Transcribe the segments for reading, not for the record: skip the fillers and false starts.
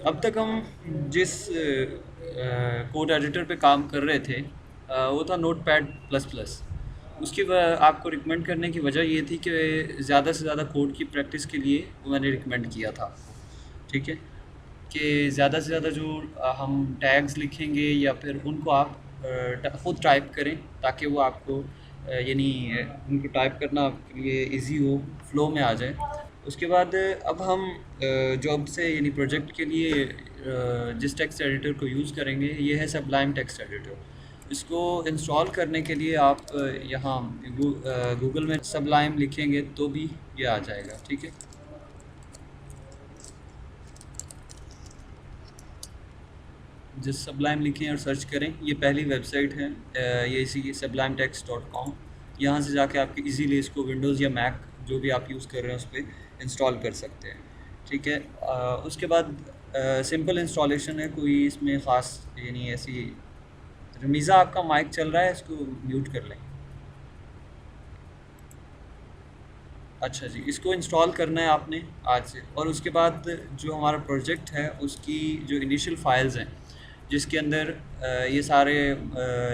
अब तक हम जिस कोड एडिटर पे काम कर रहे थे वो था नोट पैड प्लस प्लस। आपको रिकमेंड करने की वजह ये थी कि ज़्यादा से ज़्यादा कोड की प्रैक्टिस के लिए वो मैंने रिकमेंड किया था आपको। ठीक है, कि ज़्यादा से ज़्यादा जो हम टैग्स लिखेंगे या फिर उनको आप खुद टाइप करें, ताकि वो आपको यानी उनको टाइप करना आपके लिए इजी हो, फ्लो में आ जाए। उसके बाद अब हम जॉब से यानी प्रोजेक्ट के लिए जिस टेक्स्ट एडिटर को यूज़ करेंगे ये है सबलाइम टेक्स्ट एडिटर। इसको इंस्टॉल करने के लिए आप यहाँ गूगल में सबलाइम लिखेंगे तो भी ये आ जाएगा। ठीक है, जिस सबलाइम लिखें और सर्च करें, ये पहली वेबसाइट है, ये इसी sublimetext.com। यहाँ से जाके आप इजीली इसको विंडोज़ या मैक जो भी आप यूज़ कर रहे हैं उस पर इंस्टॉल कर सकते हैं। ठीक है, उसके बाद सिंपल इंस्टॉलेशन है, कोई इसमें ख़ास यानी ऐसी। रमीज़ा, आपका माइक चल रहा है, इसको म्यूट कर लें। अच्छा जी, इसको इंस्टॉल करना है आपने आज से। और उसके बाद जो हमारा प्रोजेक्ट है उसकी जो इनिशियल फाइल्स हैं, जिसके अंदर ये सारे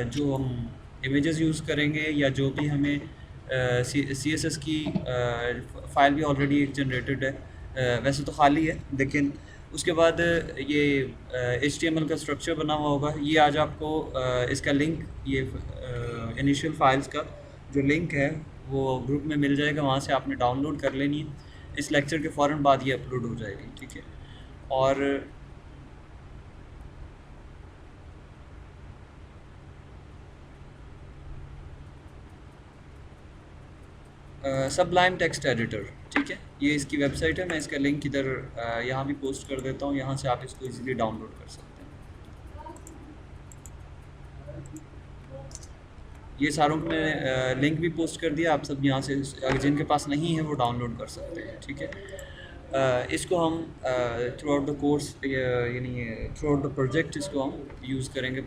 जो हम इमेजेस यूज़ करेंगे या जो भी हमें सी एस एस की फ़ाइल भी ऑलरेडी एक जनरेटेड है, वैसे तो खाली है, लेकिन उसके बाद ये एच टी एम एल का स्ट्रक्चर बना हुआ होगा। ये आज आपको इसका लिंक, ये इनिशियल फाइल्स का जो लिंक है वो ग्रुप में मिल जाएगा, वहाँ से आपने डाउनलोड कर लेनी है। इस लेक्चर के फ़ौरन बाद ये अपलोड हो जाएगी। ठीक है, और सबलाइम टेक्स्ट एडिटर। ठीक है, ये इसकी वेबसाइट है, मैं इसका लिंक इधर यहाँ भी पोस्ट कर देता हूँ, यहाँ से आप इसको इजीली डाउनलोड कर सकते हैं। ये सारों को मैं लिंक भी पोस्ट कर दिया, आप सब यहाँ से जिनके पास नहीं है वो डाउनलोड कर सकते हैं। ठीक है, इसको हम थ्रू आउट द कोर्स यानी थ्रू आउट द प्रोजेक्ट इसको हम यूज़ करेंगे,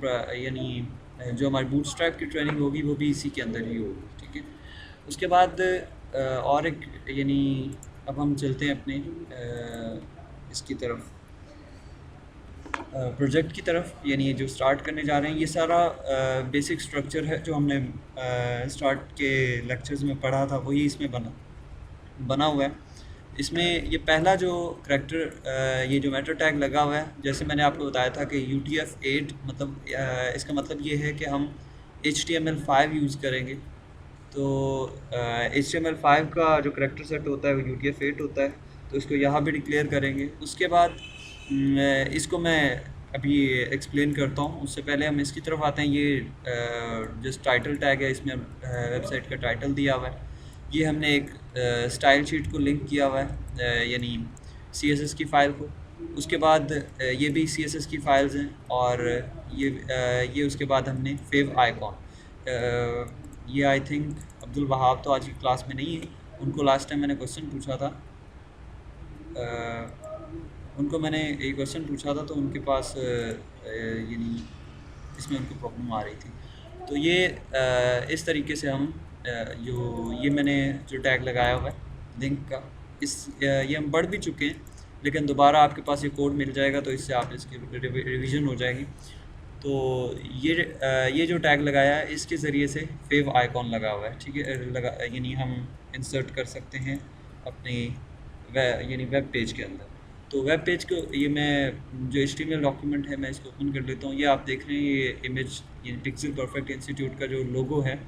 यानी जो हमारी बूटस्ट्रैप की ट्रेनिंग होगी वो भी इसी के अंदर ही होगी। ठीक है, उसके बाद और एक यानी अब हम चलते हैं अपने इसकी तरफ, प्रोजेक्ट की तरफ, यानी ये जो स्टार्ट करने जा रहे हैं। ये सारा बेसिक स्ट्रक्चर है जो हमने स्टार्ट के लेक्चर्स में पढ़ा था, वही इसमें बना हुआ है। इसमें ये पहला जो करैक्टर, ये जो मेटा टैग लगा हुआ है, जैसे मैंने आपको बताया था कि UTF-8 मतलब इसका मतलब ये है कि हम HTML5 यूज़ करेंगे। तो HTML5 का जो करैक्टर सेट होता है वो UTF-8 होता है, तो इसको यहाँ भी डिक्लेयर करेंगे। उसके बाद इसको मैं अभी एक्सप्लेन करता हूँ, उससे पहले हम इसकी तरफ आते हैं। ये जिस टाइटल टैग है, इसमें वेबसाइट का टाइटल दिया हुआ है। ये हमने एक स्टाइल शीट को लिंक किया हुआ है, यानी CSS की फ़ाइल को। उसके बाद ये भी CSS की फ़ाइल्स हैं, और ये उसके बाद हमने फेव आइकॉन, ये आई थिंक अब्दुल वहाब तो आज की क्लास में नहीं है, उनको लास्ट टाइम मैंने क्वेश्चन पूछा था, उनको मैंने एक क्वेश्चन पूछा था, तो उनके पास यानी इसमें उनको प्रॉब्लम आ रही थी। तो ये इस तरीके से हम जो ये मैंने जो टैग लगाया हुआ है लिंक का, ये हम पढ़ भी चुके हैं, लेकिन दोबारा आपके पास ये कोड मिल जाएगा, तो इससे आप इसकी रिवीजन हो जाएगी। तो ये जो टैग लगाया है, इसके ज़रिए से फेव आइकॉन लगा हुआ है। ठीक है, यानी हम इंसर्ट कर सकते हैं अपनी यानी वेब पेज के अंदर। तो वेब पेज को ये मैं जो HTML डॉक्यूमेंट है मैं इसको ओपन कर लेता हूँ। ये आप देख रहे हैं, ये इमेज, ये पिक्सल परफेक्ट इंस्टीट्यूट का जो लोगो है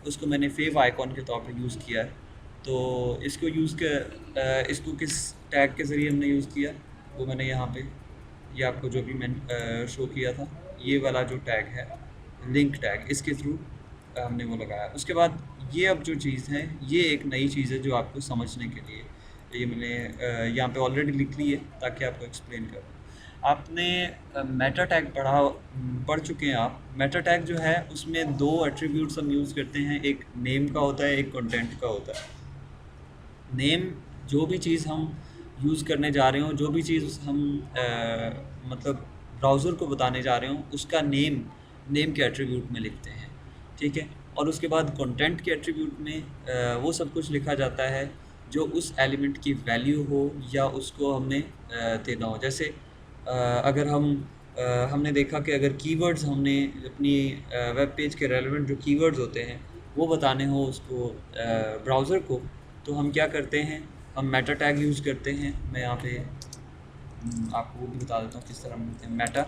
उसको मैंने फेव आइकॉन के तौर पर यूज़ किया है। तो इसको इसको किस टैग के ज़रिए हमने यूज़ किया, वो मैंने यहाँ पे ये आपको जो भी मैंने शो किया था, ये वाला जो टैग है लिंक टैग, इसके थ्रू हमने वो लगाया। उसके बाद ये अब जो चीज़ है, ये एक नई चीज़ है जो आपको समझने के लिए ये मैंने यहाँ पे ऑलरेडी लिख ली है, ताकि आपको एक्सप्लेन करूँ। आपने मेटा टैग पढ़ चुके हैं आप। मेटा टैग जो है उसमें दो एट्रीब्यूट्स हम यूज़ करते हैं, एक नेम का होता है, एक कंटेंट का होता है। नेम, जो भी चीज़ हम यूज़ करने जा रहे हों, जो भी चीज़ हम मतलब ब्राउज़र को बताने जा रहे हों, उसका नेम के एट्रीब्यूट में लिखते हैं। ठीक है, और उसके बाद कंटेंट के एट्रीब्यूट में वो सब कुछ लिखा जाता है जो उस एलिमेंट की वैल्यू हो या उसको हमने देना हो। जैसे अगर हमने देखा कि अगर कीवर्ड्स हमने अपनी वेब पेज के रेलेवेंट जो कीवर्ड्स होते हैं वो बताने हो उसको ब्राउज़र को, तो हम क्या करते हैं, हम मेटा टैग यूज़ करते हैं। मैं यहाँ पे आपको वो भी बता देता हूँ किस तरह हम करते हैं। मेटा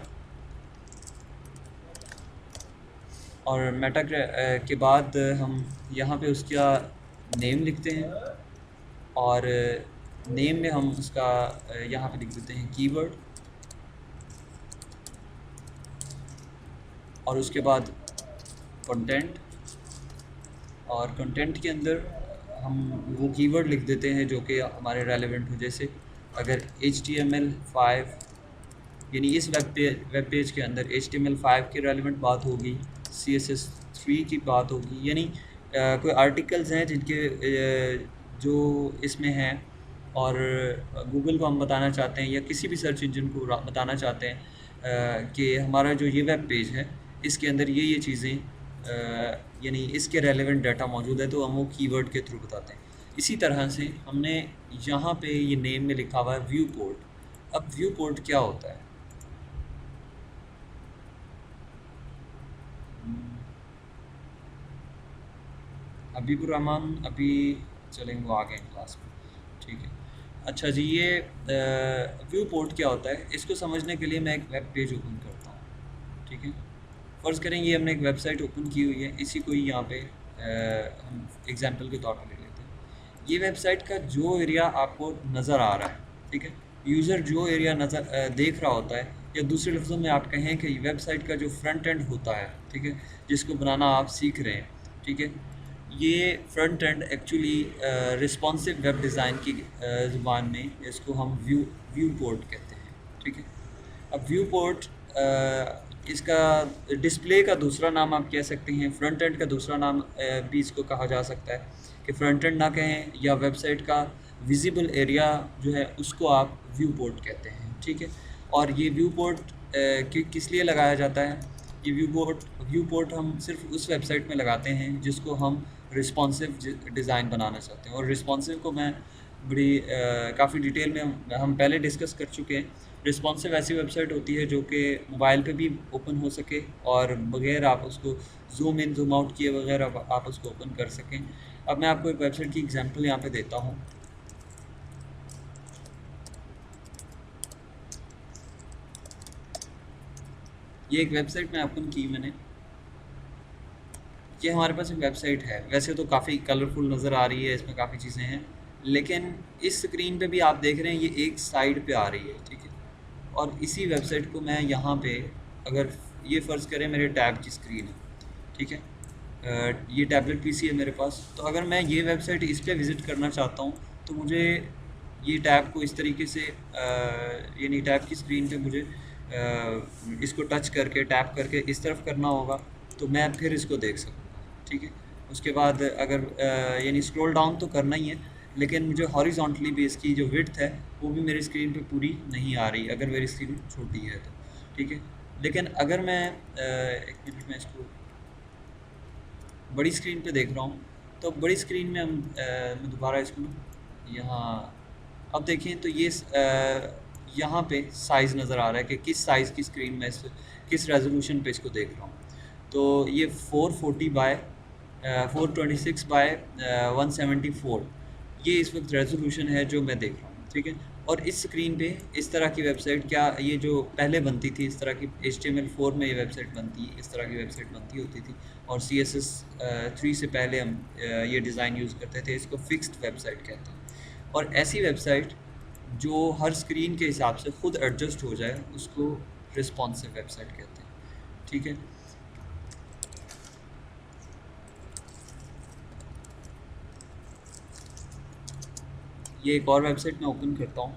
और मेटा के बाद हम यहाँ पे उसका नेम लिखते हैं और नेम में हम उसका यहाँ पे लिख देते हैं कीवर्ड और उसके बाद कंटेंट, और कंटेंट के अंदर हम वो कीवर्ड लिख देते हैं जो कि हमारे रेलेवेंट हो। जैसे अगर HTML5 यानी इस वेब पेज के अंदर HTML5 की रेलेवेंट बात होगी, CSS3 की बात होगी, यानी कोई आर्टिकल्स हैं जिनके जो इसमें हैं और गूगल को हम बताना चाहते हैं या किसी भी सर्च इंजन को बताना चाहते हैं कि हमारा जो ये वेब पेज है इसके अंदर ये चीज़ें यानी इसके रेलेवेंट डाटा मौजूद है, तो हम वो कीवर्ड के थ्रू बताते हैं। इसी तरह से हमने यहाँ पे ये नेम में लिखा हुआ है व्यू पोर्ट। अब व्यू पोर्ट क्या होता है? हबीबुर रहमान अभी चलेंगे, वो आ गए क्लास में, ठीक है। अच्छा जी, ये व्यू पोर्ट क्या होता है, इसको समझने के लिए मैं एक वेब पेज ओपन करता हूँ, ठीक है। फ़र्ज़ करें ये हमने एक वेबसाइट ओपन की हुई है, इसी को ही यहाँ पे हम एग्जांपल के तौर पर ले लेते हैं। ये वेबसाइट का जो एरिया आपको नज़र आ रहा है, ठीक है, यूज़र जो एरिया नज़र देख रहा होता है, या दूसरे लफ्ज़ों में आप कहें कि वेबसाइट का जो फ्रंट एंड होता है, ठीक है, जिसको बनाना आप सीख रहे हैं, ठीक है, ये front end actually responsive web design की ज़ुबान में इसको हम व्यू पोर्ट कहते हैं, ठीक है। अब व्यू पोर्ट इसका डिस्प्ले का दूसरा नाम आप कह सकते हैं, फ्रंट एंड का दूसरा नाम भी इसको कहा जा सकता है कि फ्रंट एंड ना कहें, या वेबसाइट का विजिबल एरिया जो है उसको आप व्यू पोर्ट कहते हैं, ठीक है। और ये व्यू पोर्ट किस लिए लगाया जाता है? ये व्यू पोर्ट हम सिर्फ उस वेबसाइट में लगाते हैं जिसको हम रिस्पॉन्सिव डिज़ाइन बनाना चाहते हैं। और रिस्पॉन्सिव को मैं बड़ी काफ़ी डिटेल में हम पहले डिस्कस कर चुके हैं। रिस्पॉन्सिव ऐसी वेबसाइट होती है जो कि मोबाइल पे भी ओपन हो सके और बगैर आप उसको जूम इन जूम आउट किए बगैर आप उसको ओपन कर सकें। अब मैं आपको एक वेबसाइट की एग्जांपल यहाँ पे देता हूँ। ये एक वेबसाइट मैं ओपन की मैंने, ये हमारे पास एक वेबसाइट है। वैसे तो काफ़ी कलरफुल नज़र आ रही है, इसमें काफ़ी चीज़ें हैं, लेकिन इस स्क्रीन पे भी आप देख रहे हैं ये एक साइड पे आ रही है, ठीक है। और इसी वेबसाइट को मैं यहाँ पे, अगर ये फ़र्ज़ करें मेरे टैब की स्क्रीन है, ठीक है, ये टैबलेट पीसी है मेरे पास, तो अगर मैं ये वेबसाइट इस पर विज़िट करना चाहता हूँ तो मुझे ये टैब को इस तरीके से यानी टैब की स्क्रीन पे मुझे इसको टच करके टैप करके इस तरफ करना होगा, तो मैं फिर इसको देख सकूँगा, ठीक है। उसके बाद अगर यानी स्क्रॉल डाउन तो करना ही है, लेकिन मुझे हॉरिजॉन्टली भी इसकी जो विड्थ है वो भी मेरी स्क्रीन पे पूरी नहीं आ रही अगर मेरी स्क्रीन छोटी है तो, ठीक है। लेकिन अगर मैं एक मिनट में इसको बड़ी स्क्रीन पे देख रहा हूँ, तो बड़ी स्क्रीन में मैं दोबारा इसको यहाँ, अब देखें तो ये यहाँ पे साइज़ नज़र आ रहा है कि किस साइज़ की स्क्रीन में किस रेजोल्यूशन पे इसको देख रहा हूँ। तो ये 440 बाय 426 बाय 174 ये इस वक्त रेजोल्यूशन है जो मैं देख रहा हूँ, ठीक है। और इस स्क्रीन पे इस तरह की वेबसाइट, क्या ये जो पहले बनती थी इस तरह की HTML4 में ये वेबसाइट बनती, इस तरह की वेबसाइट बनती होती थी, और CSS3 से पहले हम ये डिज़ाइन यूज़ करते थे, इसको फिक्स्ड वेबसाइट कहते हैं। और ऐसी वेबसाइट जो हर स्क्रीन के हिसाब से ख़ुद एडजस्ट हो जाए उसको रिस्पॉन्सिव वेबसाइट कहते हैं, ठीक है। ये एक और वेबसाइट मैं ओपन करता हूँ।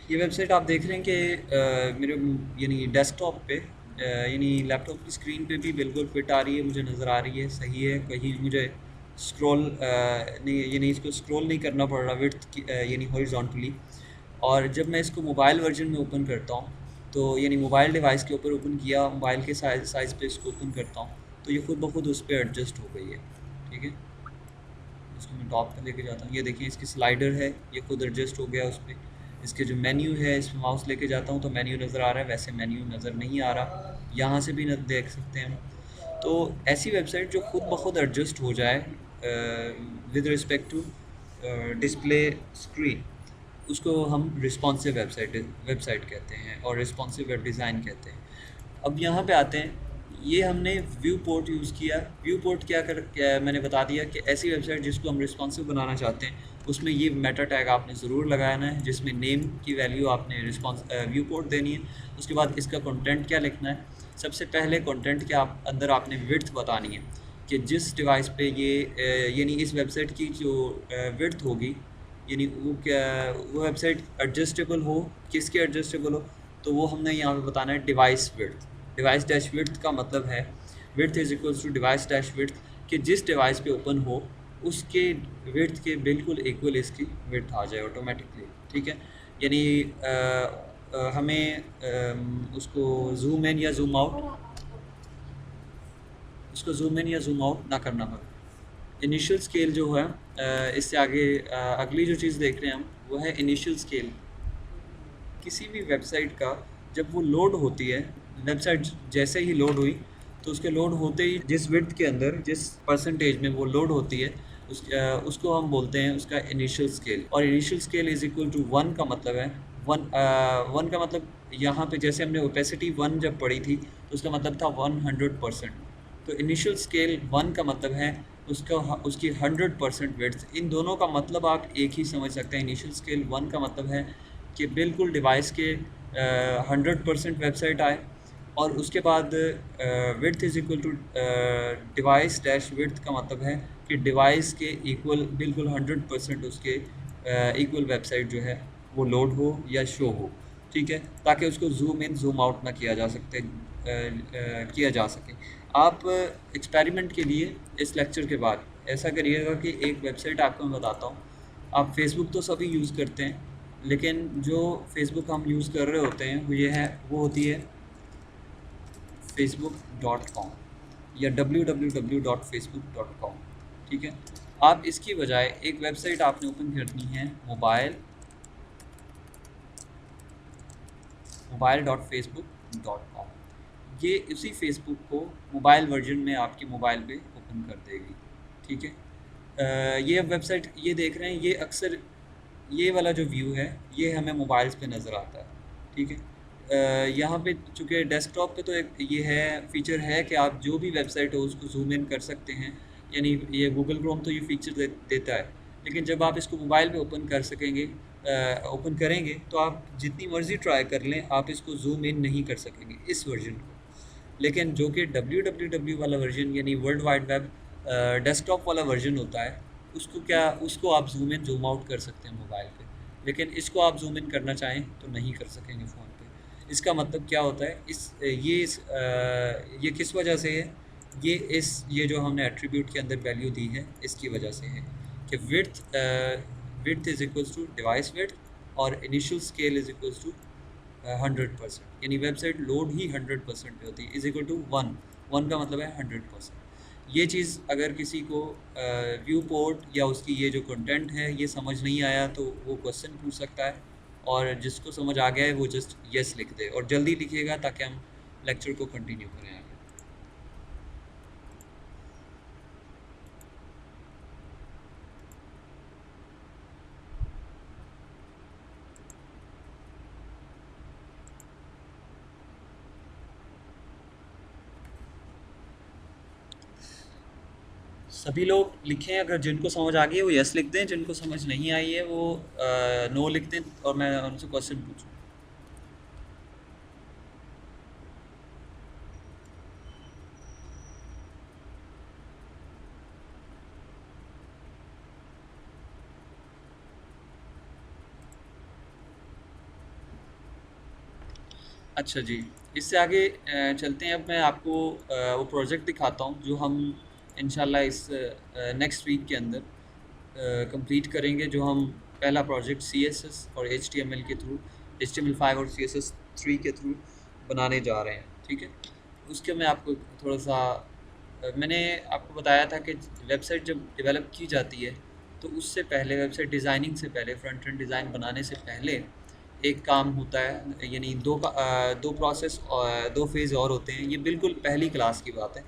ये वेबसाइट आप देख रहे हैं कि मेरे यानी डेस्कटॉप पे यानी लैपटॉप की स्क्रीन पे भी बिल्कुल फिट आ रही है, मुझे नज़र आ रही है, सही है। कहीं मुझे स्क्रॉल नहीं, यानी इसको स्क्रॉल नहीं करना पड़ रहा विड्थ की यानी हॉरिजॉन्टली। और जब मैं इसको मोबाइल वर्जन में ओपन करता हूँ, तो यानी मोबाइल डिवाइस के ऊपर ओपन किया, मोबाइल के साइज़ पे इसको ओपन करता हूँ, तो ये खुद ब खुद उस पर एडजस्ट हो गई है। ठीक है, इसको मैं टॉप पे लेके जाता हूँ, ये देखिए इसकी स्लाइडर है, ये खुद एडजस्ट हो गया उस पर। इसके जो मेन्यू है, इस पर माउस लेके जाता हूँ तो मेन्यू नज़र आ रहा है, वैसे मेन्यू नज़र नहीं आ रहा, यहाँ से भी न देख सकते हैं हम। तो ऐसी वेबसाइट जो खुद ब खुद एडजस्ट हो जाए with respect to display screen, उसको हम रिस्पॉन्सिव वेबसाइट कहते हैं और रिस्पॉन्सिव वेब डिज़ाइन कहते हैं। अब यहाँ पे आते हैं, ये हमने व्यू पोर्ट यूज़ किया। व्यू पोर्ट क्या मैंने बता दिया कि ऐसी वेबसाइट जिसको हम रिस्पॉन्सिव बनाना चाहते हैं उसमें ये मेटा टैग आपने ज़रूर लगाना है, जिसमें नेम की वैल्यू आपने व्यू पोर्ट देनी है। उसके बाद इसका कंटेंट क्या लिखना है, सबसे पहले कंटेंट के अंदर आपने विड्थ बतानी है कि जिस डिवाइस पे ये यानी इस वेबसाइट की जो विड्थ होगी, यानी वो वेबसाइट एडजस्टेबल हो, किसके एडजस्टेबल हो, तो वो हमने यहाँ पे बताना है device width. Device dash width का मतलब है width is equals to device dash width, कि जिस डिवाइस पे ओपन हो उसके विड्थ के बिल्कुल इक्वल इसकी विड्थ आ जाए ऑटोमेटिकली। ठीक है, यानी हमें उसको जूम इन या जूम आउट ना करना पड़े। इनिशियल स्केल जो है इससे आगे अगली जो चीज़ देख रहे हैं हम वो है इनिशियल स्केल। किसी भी वेबसाइट का जब वो लोड होती है, वेबसाइट जैसे ही लोड हुई तो उसके लोड होते ही जिस विड्थ के अंदर जिस परसेंटेज में वो लोड होती है उसको हम बोलते हैं उसका इनिशियल स्केल। और initial scale is equal to 1 का मतलब है वन का मतलब यहाँ पे जैसे हमने ओपेसिटी 1 जब पढ़ी थी तो उसका मतलब था 100%। तो इनिशियल स्केल 1 का मतलब है उसकी 100% विड्थ। इन दोनों का मतलब आप एक ही समझ सकते हैं। इनिशियल स्केल 1 का मतलब है कि बिल्कुल डिवाइस के 100% वेबसाइट आए, और उसके बाद width is equal to device dash width का मतलब है कि डिवाइस के इक्वल बिल्कुल 100% उसके इक्वल वेबसाइट जो है वो लोड हो या शो हो। ठीक है, ताकि उसको जूम इन जूम आउट ना किया जा सके। आप एक्सपेरिमेंट के लिए इस लेक्चर के बाद ऐसा करिएगा कि एक वेबसाइट आपको मैं बताता हूँ। आप फेसबुक तो सभी यूज़ करते हैं, लेकिन जो फेसबुक हम यूज़ कर रहे होते हैं वो होती है facebook.com या www.facebook.com। ठीक है, आप इसकी बजाय एक वेबसाइट आपने ओपन करनी है mobile.facebook.com। ये उसी फेसबुक को मोबाइल वर्जन में आपके मोबाइल पे ओपन कर देगी। ठीक है, ये वेबसाइट ये देख रहे हैं, ये अक्सर ये वाला जो व्यू है ये हमें मोबाइल्स पे नज़र आता है। ठीक है, यहाँ पे चूँकि डेस्कटॉप पे तो एक ये है फ़ीचर है कि आप जो भी वेबसाइट हो उसको जूम इन कर सकते हैं, यानी ये गूगल क्रोम तो ये फ़ीचर देता है। लेकिन जब आप इसको मोबाइल पे ओपन करेंगे तो आप जितनी मर्ज़ी ट्राई कर लें, आप इसको जूम इन नहीं कर सकेंगे इस वर्जन को। लेकिन जो कि www वाला वर्जन यानी वर्ल्ड वाइड वेब डेस्कटॉप वाला वर्जन होता है, उसको आप जूम इन जूम आउट कर सकते हैं मोबाइल पे, लेकिन इसको आप जूम इन करना चाहें तो नहीं कर सकेंगे फ़ोन पे। इसका मतलब क्या होता है, ये किस वजह से है, ये जो हमने एट्रीब्यूट के अंदर वैल्यू दी है इसकी वजह से है कि width is equals to device width और initial scale is equals to 100%, यानी वेबसाइट लोड ही 100% पे होती है, इज़ इक्वल टू 1 का मतलब है 100%। ये चीज़ अगर किसी को व्यू पोर्ट या उसकी ये जो कंटेंट है ये समझ नहीं आया तो वो क्वेश्चन पूछ सकता है, और जिसको समझ आ गया है वो जस्ट यस लिख दे और जल्दी लिखिएगा ताकि हम लेक्चर को कंटिन्यू करें आगे। सभी लोग लिखें, अगर जिनको समझ आ गई है वो यस लिख दें, जिनको समझ नहीं आई है वो नो लिख दें और मैं उनसे क्वेश्चन पूछूं। अच्छा जी, इससे आगे चलते हैं। अब मैं आपको वो प्रोजेक्ट दिखाता हूँ जो हम इंशाल्लाह इस नेक्स्ट वीक के अंदर कंप्लीट करेंगे। जो हम पहला प्रोजेक्ट CSS और HTML के थ्रू, HTML5 और CSS3 के थ्रू बनाने जा रहे हैं। ठीक है, उसके मैं आपको थोड़ा सा मैंने आपको बताया था कि वेबसाइट जब डेवलप की जाती है तो उससे पहले, वेबसाइट डिज़ाइनिंग से पहले, फ्रंट एंड डिज़ाइन बनाने से पहले एक काम होता है, यानी दो प्रोसेस और दो फेज़ और होते हैं। ये बिल्कुल पहली क्लास की बात है,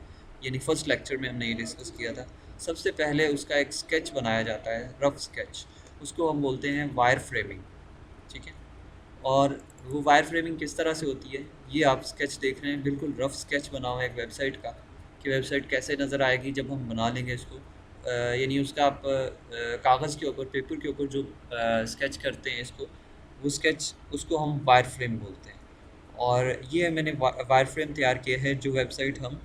यानी फर्स्ट लेक्चर में हमने ये डिस्कस किया था। सबसे पहले उसका एक स्केच बनाया जाता है, रफ स्केच, उसको हम बोलते हैं वायर फ्रेमिंग। ठीक है। और वो वायर फ्रेमिंग किस तरह से होती है, ये आप स्केच देख रहे हैं, बिल्कुल रफ स्केच बना हुआ है एक वेबसाइट का, कि वेबसाइट कैसे नज़र आएगी जब हम बना लेंगे इसको। यानी उसका आप कागज़ के ऊपर, पेपर के ऊपर जो स्केच करते हैं इसको, वो स्केच, उसको हम वायर फ्रेम बोलते हैं। और ये मैंने वायर फ्रेम तैयार किया है जो वेबसाइट हम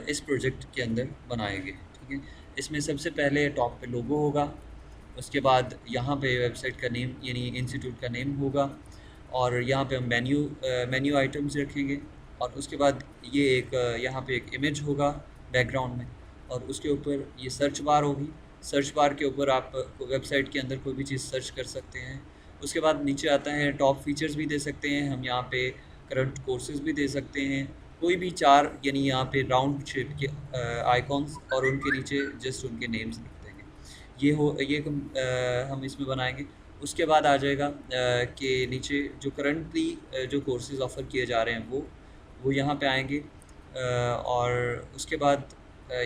इस प्रोजेक्ट के अंदर बनाएंगे। ठीक है। इसमें सबसे पहले टॉप पे लोगो होगा, उसके बाद यहाँ पे वेबसाइट का नेम यानी इंस्टीट्यूट का नेम होगा, और यहाँ पे हम मेन्यू आइटम्स रखेंगे, और उसके बाद ये एक यहाँ पे एक इमेज होगा बैकग्राउंड में, और उसके ऊपर ये सर्च बार होगी। सर्च बार के ऊपर आप वेबसाइट के अंदर कोई भी चीज़ सर्च कर सकते हैं। उसके बाद नीचे आता है टॉप फीचर्स भी दे सकते हैं हम, यहाँ पे करंट कोर्सेज भी दे सकते हैं, कोई भी चार, यानी यहाँ पे राउंड शेप के आइकॉन्स, और उनके नीचे जस्ट उनके नेम्स लिख देंगे। हम इसमें बनाएंगे। उसके बाद आ जाएगा कि नीचे जो करंटली जो कोर्सेज ऑफ़र किए जा रहे हैं वो यहाँ पे आएंगे। और उसके बाद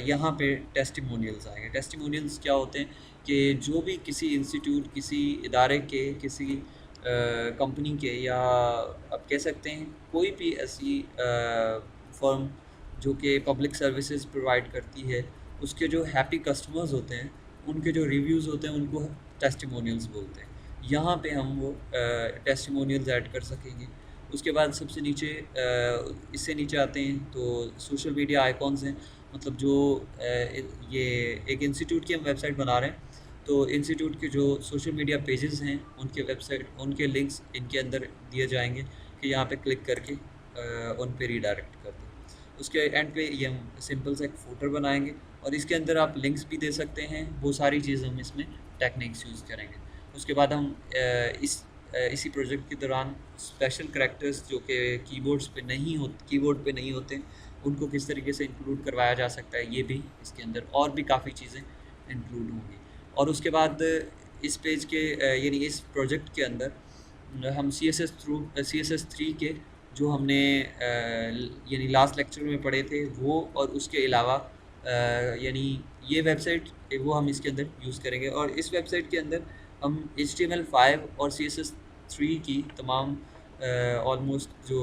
यहाँ पे टेस्टिमोनियल्स आएंगे। टेस्टिमोनियल्स क्या होते हैं कि जो भी किसी इंस्टीट्यूट, किसी इदारे के, किसी कंपनी के, या आप कह सकते हैं कोई भी ऐसी फर्म जो कि पब्लिक सर्विसेज प्रोवाइड करती है, उसके जो हैप्पी कस्टमर्स होते हैं, उनके जो रिव्यूज़ होते हैं, उनको टेस्टिमोनियल्स बोलते हैं। यहाँ पे हम वो टेस्टिमोनियल्स ऐड कर सकेंगे। उसके बाद सबसे नीचे इससे नीचे आते हैं तो सोशल मीडिया आइकॉन्स हैं, मतलब जो ये एक इंस्टीट्यूट की हम वेबसाइट बना रहे हैं, तो इंस्टीट्यूट के जो सोशल मीडिया पेजेस हैं, उनके वेबसाइट, उनके लिंक्स इनके अंदर दिए जाएंगे कि यहाँ पे क्लिक करके उन पे रीडायरेक्ट कर दें। उसके एंड पे ये हम सिंपल सा एक फूटर बनाएंगे, और इसके अंदर आप लिंक्स भी दे सकते हैं। वो सारी चीज़ हम इसमें टेक्निक्स यूज़ करेंगे। उसके बाद हम इसी प्रोजेक्ट के दौरान स्पेशल करैक्टर्स जो कि कीबोर्ड पे नहीं होते, उनको किस तरीके से इंक्लूड करवाया जा सकता है, ये भी इसके अंदर, और भी काफ़ी चीज़ें इंक्लूड होंगी। और उसके बाद इस पेज के यानी इस प्रोजेक्ट के अंदर हम CSS3 के जो हमने यानी लास्ट लेक्चर में पढ़े थे वो, और उसके अलावा यानी ये वेबसाइट, वो हम इसके अंदर यूज़ करेंगे। और इस वेबसाइट के अंदर हम HTML5 और CSS3 की तमाम ऑलमोस्ट जो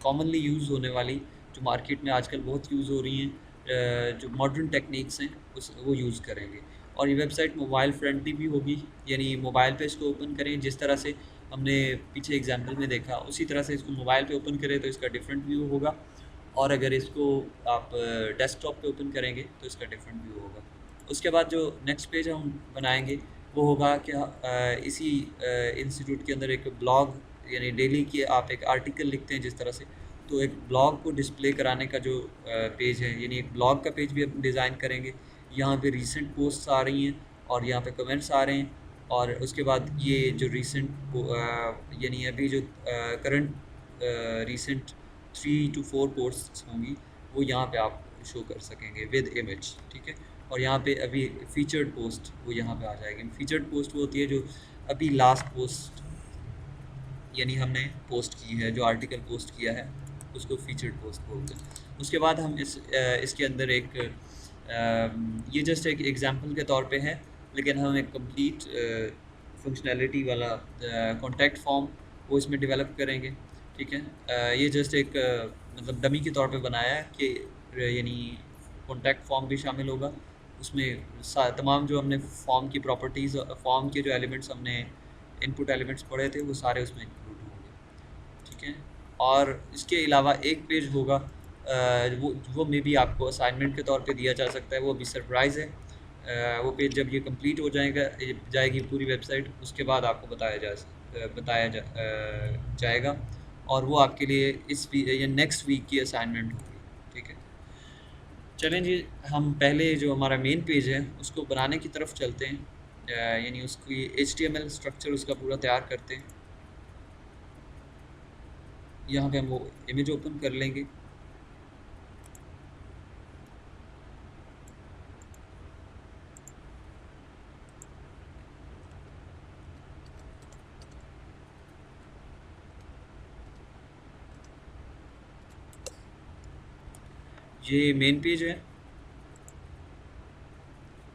कॉमनली यूज़ होने वाली, जो मार्केट में आजकल बहुत यूज़ हो रही हैं, जो मॉडर्न टेक्निक्स हैं, वो यूज़ करेंगे। और ये वेबसाइट मोबाइल फ्रेंडली भी होगी, यानी मोबाइल पे इसको ओपन करें जिस तरह से हमने पीछे एग्जाम्पल में देखा, उसी तरह से इसको मोबाइल पे ओपन करें तो इसका डिफरेंट व्यू होगा, और अगर इसको आप डेस्कटॉप पे ओपन करेंगे तो इसका डिफरेंट व्यू होगा। उसके बाद जो नेक्स्ट पेज हम बनाएंगे वो होगा कि इसी इंस्टीट्यूट के अंदर एक ब्लॉग, यानी डेली की आप एक आर्टिकल लिखते हैं जिस तरह से, तो एक ब्लॉग को डिस्प्ले कराने का जो पेज है, यानी एक ब्लॉग का पेज भी हम डिज़ाइन करेंगे। यहाँ पे रीसेंट पोस्ट्स आ रही हैं, और यहाँ पे कमेंट्स आ रहे हैं, और उसके बाद ये जो यानी अभी जो करंट रीसेंट 3 to 4 पोस्ट्स होंगी, वो यहाँ पे आप शो कर सकेंगे विद इमेज। ठीक है। और यहाँ पे अभी फीचर्ड पोस्ट वो यहाँ पे आ जाएगी। फीचर्ड पोस्ट वो होती है जो अभी लास्ट पोस्ट, यानी हमने पोस्ट की है, जो आर्टिकल पोस्ट किया है, उसको फीचर्ड पोस्ट बोलते हैं। उसके बाद हम इसके अंदर एक ये जस्ट एक एग्जांपल के तौर पे है, लेकिन हम एक कंप्लीट फंक्शनैलिटी वाला कॉन्टैक्ट फॉर्म वो इसमें डेवलप करेंगे। ठीक है। ये जस्ट एक मतलब डमी के तौर पे बनाया है कि यानी कॉन्टैक्ट फॉर्म भी शामिल होगा उसमें। तमाम जो हमने फॉर्म की प्रॉपर्टीज़, फॉर्म के जो एलिमेंट्स हमने इनपुट एलिमेंट्स पढ़े थे, वो सारे उसमें इंक्लूड होंगे। ठीक है। और इसके अलावा एक पेज होगा, वो मे भी आपको असाइनमेंट के तौर पे दिया जा सकता है, वो अभी सरप्राइज़ है। वो पेज जब ये कंप्लीट हो जाएगी पूरी वेबसाइट, उसके बाद आपको जाएगा, और वो आपके लिए इस या नेक्स्ट वीक की असाइनमेंट होगी। ठीक है। चलें जी, हम पहले जो हमारा मेन पेज है उसको बनाने की तरफ चलते हैं, यानी उसकी HTML स्ट्रक्चर उसका पूरा तैयार करते हैं। यहाँ पे हम वो इमेज ओपन कर लेंगे। ये मेन पेज है।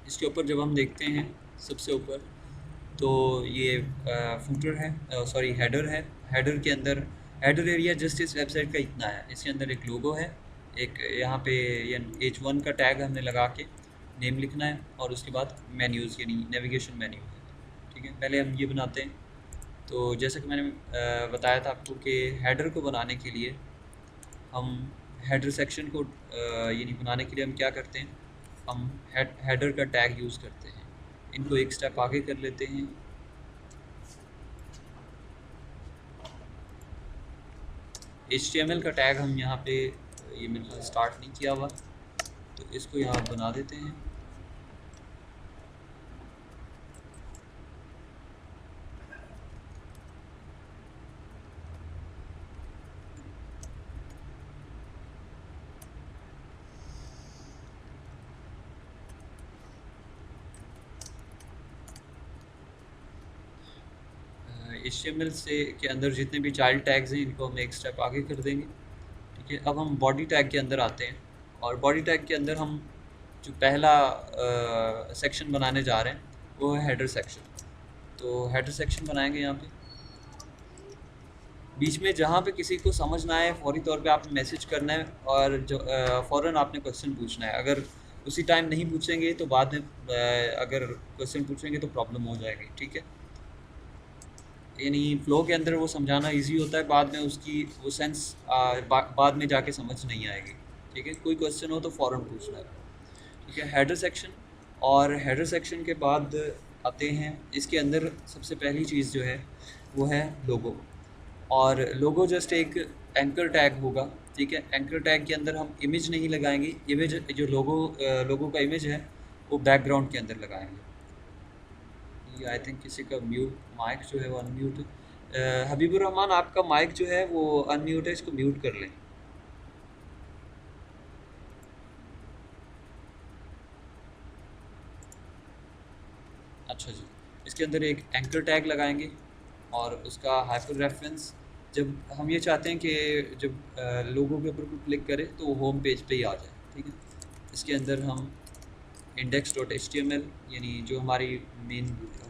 इसके ऊपर जब हम देखते हैं सबसे ऊपर, तो ये फूटर है, सॉरी हेडर है। हेडर के अंदर हेडर एरिया जस्ट इस वेबसाइट का इतना है। इसके अंदर एक लोगो है, एक यहाँ पे ये H1 का टैग हमने लगा के नेम लिखना है, और उसके बाद मेन्यूज़ यानी नेविगेशन मेन्यू है। ठीक है, पहले हम ये बनाते हैं। तो जैसा कि मैंने बताया था आपको कि हेडर को बनाने के लिए हम हेडर सेक्शन को यानी बनाने के लिए हम क्या करते हैं, हम हेडर का टैग यूज़ करते हैं। इनको एक स्टेप आगे कर लेते हैं। HTML का टैग हम यहाँ पे, ये मेरे पास स्टार्ट नहीं किया हुआ, तो इसको यहाँ बना देते हैं। HTML से के अंदर जितने भी चाइल्ड टैग्स हैं इनको हम एक स्टेप आगे कर देंगे। ठीक है, अब हम बॉडी टैग के अंदर आते हैं, और बॉडी टैग के अंदर हम जो पहला सेक्शन बनाने जा रहे हैं वो है हेडर सेक्शन। तो हेडर सेक्शन बनाएंगे यहाँ पे। बीच में जहाँ पे किसी को समझ ना आए फौरी तौर पे आपने मैसेज करना है, और जो फ़ौरन आपने क्वेश्चन पूछना है। अगर उसी टाइम नहीं पूछेंगे तो बाद में अगर क्वेश्चन पूछेंगे तो प्रॉब्लम हो जाएगी। ठीक है, यानी फ़्लो के अंदर वो समझाना इजी होता है, बाद में उसकी वो सेंस बाद में जाके समझ नहीं आएगी। ठीक है, कोई क्वेश्चन हो तो फ़ौरन पूछना है। ठीक है, हेडर सेक्शन, और हेडर सेक्शन के बाद आते हैं इसके अंदर सबसे पहली चीज़ जो है वो है लोगो। और लोगो जस्ट एक एंकर टैग होगा। ठीक है, एंकर टैग के अंदर हम इमेज नहीं लगाएंगे। इमेज जो लोगो का इमेज है वो बैकग्राउंड के अंदर लगाएंगे। ये आई थिंक किसी का म्यूट माइक जो है वो अनम्यूट है। हबीबुर रहमान, आपका माइक जो है वो अनम्यूट है, इसको म्यूट कर लें। अच्छा जी, इसके अंदर एक एंकर टैग लगाएंगे, और उसका हाइपर रेफरेंस जब हम ये चाहते हैं कि जब लोगों के ऊपर को क्लिक करें तो वो होम पेज पे ही आ जाए। ठीक है, इसके अंदर हम index.html यानी जो हमारी मेन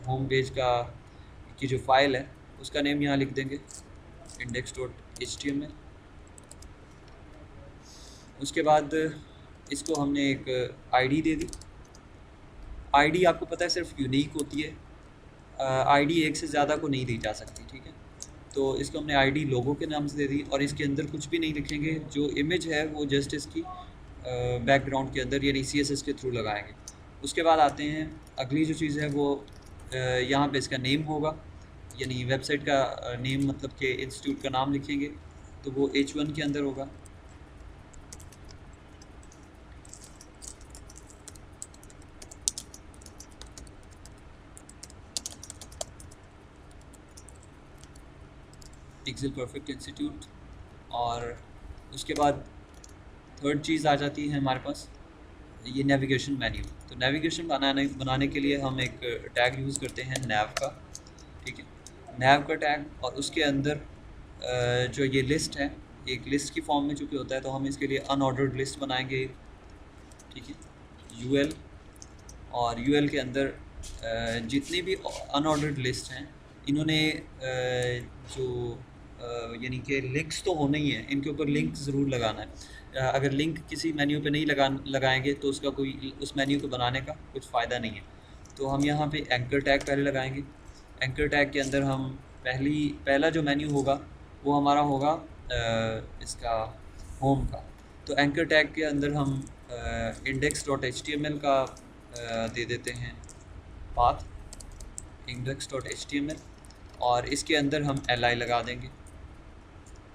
होम पेज का की जो फाइल है उसका नेम यहाँ लिख देंगे index.html। उसके बाद इसको हमने एक आईडी दे दी। आईडी आपको पता है सिर्फ यूनिक होती है, आईडी एक से ज़्यादा को नहीं दी जा सकती। ठीक है, तो इसको हमने आईडी लोगो के नाम से दे दी, और इसके अंदर कुछ भी नहीं लिखेंगे। जो इमेज है वो जस्ट इसकी बैकग्राउंड के अंदर यानी CSS के थ्रू लगाएंगे। उसके बाद आते हैं अगली जो चीज़ है वो यहाँ पे इसका नेम होगा, यानी वेबसाइट का नेम, मतलब कि इंस्टीट्यूट का नाम लिखेंगे, तो वो H1 के अंदर होगा। Excel perfect institute. और उसके बाद थर्ड चीज़ आ जाती है हमारे पास ये नेविगेशन मेन्यू। तो नेविगेशन बनाने के लिए हम एक टैग यूज़ करते हैं नैव का। ठीक है, नैव का टैग, और उसके अंदर जो ये लिस्ट है एक लिस्ट की फॉर्म में चूँकि होता है, तो हम इसके लिए अनऑर्डर्ड लिस्ट बनाएंगे। ठीक है, UL, और UL के अंदर जितनी भी अनऑर्डर्ड लिस्ट हैं इन्होंने जो यानी कि लिंक्स तो होने ही हैं, इनके ऊपर लिंक ज़रूर लगाना है। अगर लिंक किसी मेन्यू पे नहीं लगाएंगे तो उसका कोई उस मेन्यू को बनाने का कुछ फ़ायदा नहीं है। तो हम यहाँ पे एंकर टैग पहले लगाएंगे। एंकर टैग के अंदर हम पहला जो मेन्यू होगा वो हमारा होगा इसका होम का। तो एंकर टैग के अंदर हम index.html का दे देते हैं पाथ index.html, और इसके अंदर हम li लगा देंगे।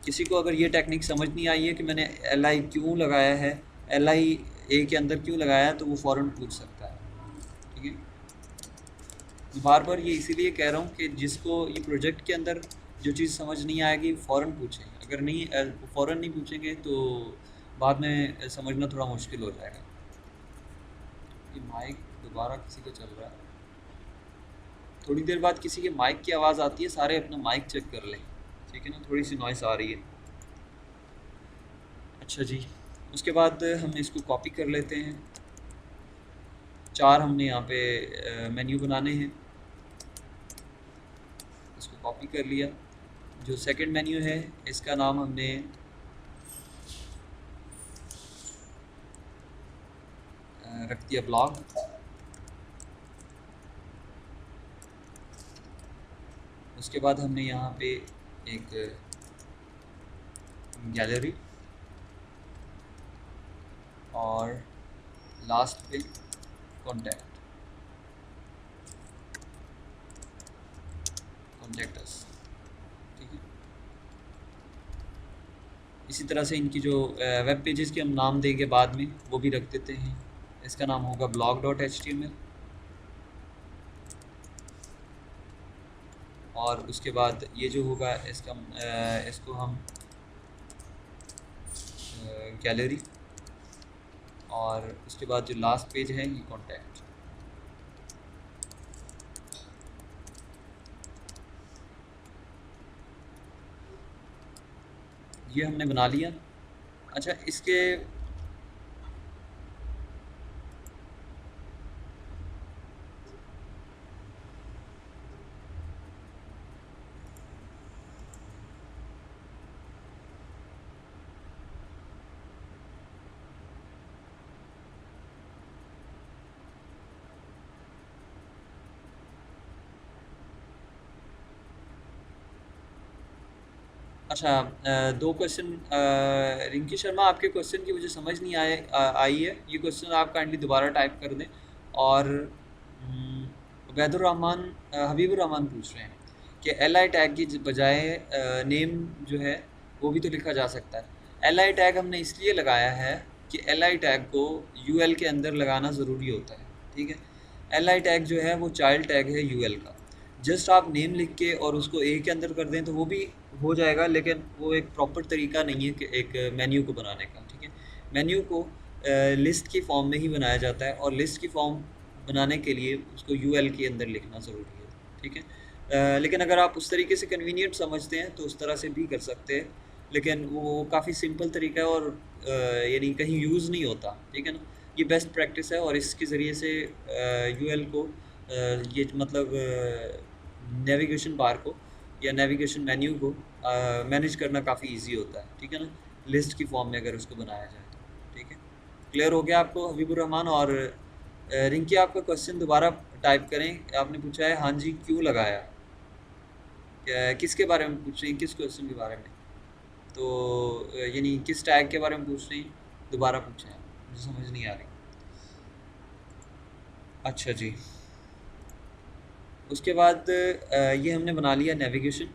किसी को अगर ये टेक्निक समझ नहीं आई है कि मैंने li क्यों लगाया है, li a के अंदर क्यों लगाया है, तो वो फ़ौरन पूछ सकता है। ठीक है, बार बार ये इसीलिए कह रहा हूँ कि जिसको ये प्रोजेक्ट के अंदर जो चीज़ समझ नहीं आएगी फ़ौरन पूछें। अगर नहीं फ़ौरन नहीं पूछेंगे तो बाद में समझना थोड़ा मुश्किल हो जाएगा। ये माइक दोबारा किसी का चल रहा है, थोड़ी देर बाद किसी के माइक की आवाज़ आती है, सारे अपना माइक चेक कर लें। ठीक है ना, थोड़ी सी नॉइस आ रही है। अच्छा जी, उसके बाद हम इसको कॉपी कर लेते हैं। 4 हमने यहाँ पे मेन्यू बनाने हैं, इसको कॉपी कर लिया। जो सेकंड मेन्यू है इसका नाम हमने रख दिया ब्लॉग। उसके बाद हमने यहाँ पे एक गैलरी और लास्ट पे कॉन्टैक्ट अस, ठीक है। इसी तरह से इनकी जो वेब पेजेस के हम नाम देंगे बाद में वो भी रख देते हैं। इसका नाम होगा blog.html और उसके बाद ये जो होगा इसको हम गैलरी और उसके बाद जो लास्ट पेज है ये कॉन्टैक्ट। ये हमने बना लिया। अच्छा, इसके अच्छा, 2 क्वेश्चन रिंकी शर्मा, आपके क्वेश्चन की मुझे समझ नहीं आई है। ये क्वेश्चन आप काइंडली दोबारा टाइप कर दें। और उबैदुर रहमान हबीबुर रहमान पूछ रहे हैं कि एल आई टैग की बजाय नेम जो है वो भी तो लिखा जा सकता है। एल आई टैग हमने इसलिए लगाया है कि एल आई टैग को यू एल के अंदर लगाना ज़रूरी होता है, ठीक है। एल आई टैग जो है वो चाइल्ड टैग है यू एल का। जस्ट आप नेम लिख के और उसको ए के अंदर कर दें तो वो भी हो जाएगा, लेकिन वो एक प्रॉपर तरीका नहीं है कि एक मेन्यू को बनाने का, ठीक है। मेन्यू को लिस्ट की फॉर्म में ही बनाया जाता है और लिस्ट की फॉर्म बनाने के लिए उसको यूएल के अंदर लिखना ज़रूरी है, ठीक है। लेकिन अगर आप उस तरीके से कन्वीनियंट समझते हैं तो उस तरह से भी कर सकते हैं, लेकिन वो काफ़ी सिंपल तरीका है और यानी कहीं यूज़ नहीं होता, ठीक है ना। ये बेस्ट प्रैक्टिस है और इसके ज़रिए से यूएल को ये मतलब नेविगेशन बार को या नेविगेशन मेन्यू को मैनेज करना काफ़ी इजी होता है, ठीक है ना, लिस्ट की फॉर्म में अगर उसको बनाया जाए तो, ठीक है। क्लियर हो गया आपको हबीबुर रहमान? और रिंकी, आपका क्वेश्चन दोबारा टाइप करें। आपने पूछा है हाँ जी क्यों लगाया, किसके बारे में पूछ रही हैं, किस क्वेश्चन के बारे में? तो यानी किस टैग के बारे में पूछ रही हैं? दोबारा पूछें, मुझे समझ नहीं आ रही। अच्छा जी, उसके बाद ये हमने बना लिया नेविगेशन।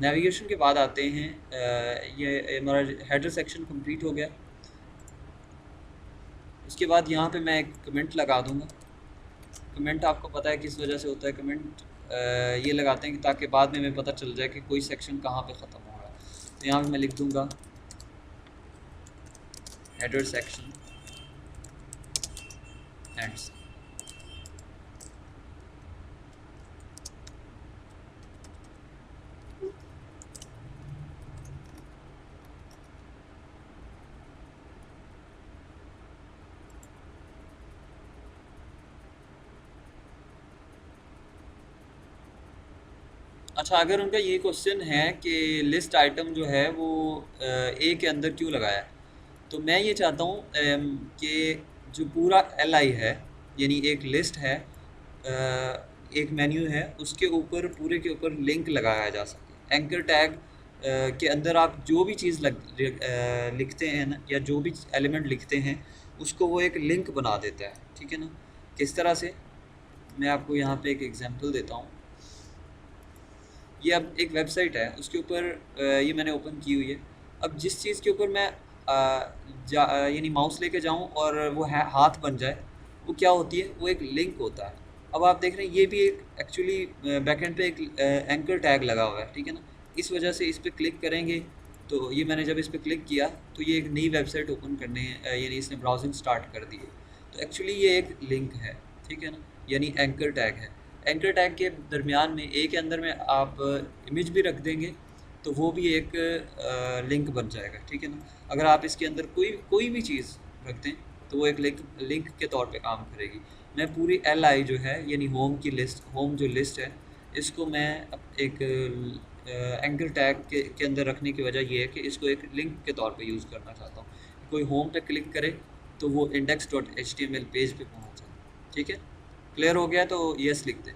नेविगेशन के बाद आते हैं ये हमारा हेडर सेक्शन कंप्लीट हो गया। उसके बाद यहाँ पे मैं एक कमेंट लगा दूँगा। कमेंट आपको पता है किस वजह से होता है कमेंट, ये लगाते हैं कि ताकि बाद में हमें पता चल जाए कि कोई सेक्शन कहाँ पे ख़त्म हो रहा है। तो यहाँ पे मैं लिख दूँगा हेडर सेक्शन एंड्स। अच्छा, अगर उनका ये क्वेश्चन है कि लिस्ट आइटम जो है वो ए के अंदर क्यों लगाया है, तो मैं ये चाहता हूँ कि जो पूरा एल आई है, यानी एक लिस्ट है, एक मेन्यू है, उसके ऊपर पूरे के ऊपर लिंक लगाया जा सके। एंकर टैग के अंदर आप जो भी चीज़ लिखते हैं ना, या जो भी एलिमेंट लिखते हैं उसको वो एक लिंक बना देता है, ठीक है ना। किस तरह से, मैं आपको यहाँ पे एक एग्जांपल देता हूँ। ये अब एक वेबसाइट है, उसके ऊपर ये मैंने ओपन की हुई है। अब जिस चीज़ के ऊपर मैं यानी माउस लेके जाऊँ और वो हाथ बन जाए, वो क्या होती है, वो एक लिंक होता है। अब आप देख रहे हैं ये भी एक एक्चुअली बैकएंड पे एक एंकर टैग लगा हुआ है, ठीक है ना। इस वजह से इस पर क्लिक करेंगे तो ये मैंने जब इस पर क्लिक किया तो ये एक नई वेबसाइट ओपन करने यानी इसने ब्राउजिंग स्टार्ट कर दी है। तो एक्चुअली ये एक लिंक है, ठीक है ना, यानी एंकर टैग है। एंकर टैग के दरमियान में ए के अंदर में आप इमेज भी रख देंगे तो वो भी एक लिंक बन जाएगा, ठीक है ना। अगर आप इसके अंदर कोई कोई भी चीज़ रख दें तो वो एक लिंक लिंक के तौर पे काम करेगी। मैं पूरी एल आई जो है यानी होम की लिस्ट, होम जो लिस्ट है, इसको मैं एक एंकर टैग के अंदर रखने की वजह ये है कि इसको एक लिंक के तौर पे यूज़ करना चाहता हूँ। कोई होम पे क्लिक करे तो वो index.html पेज पे पहुँच जाए, ठीक है। क्लियर हो गया तो यस लिख दें।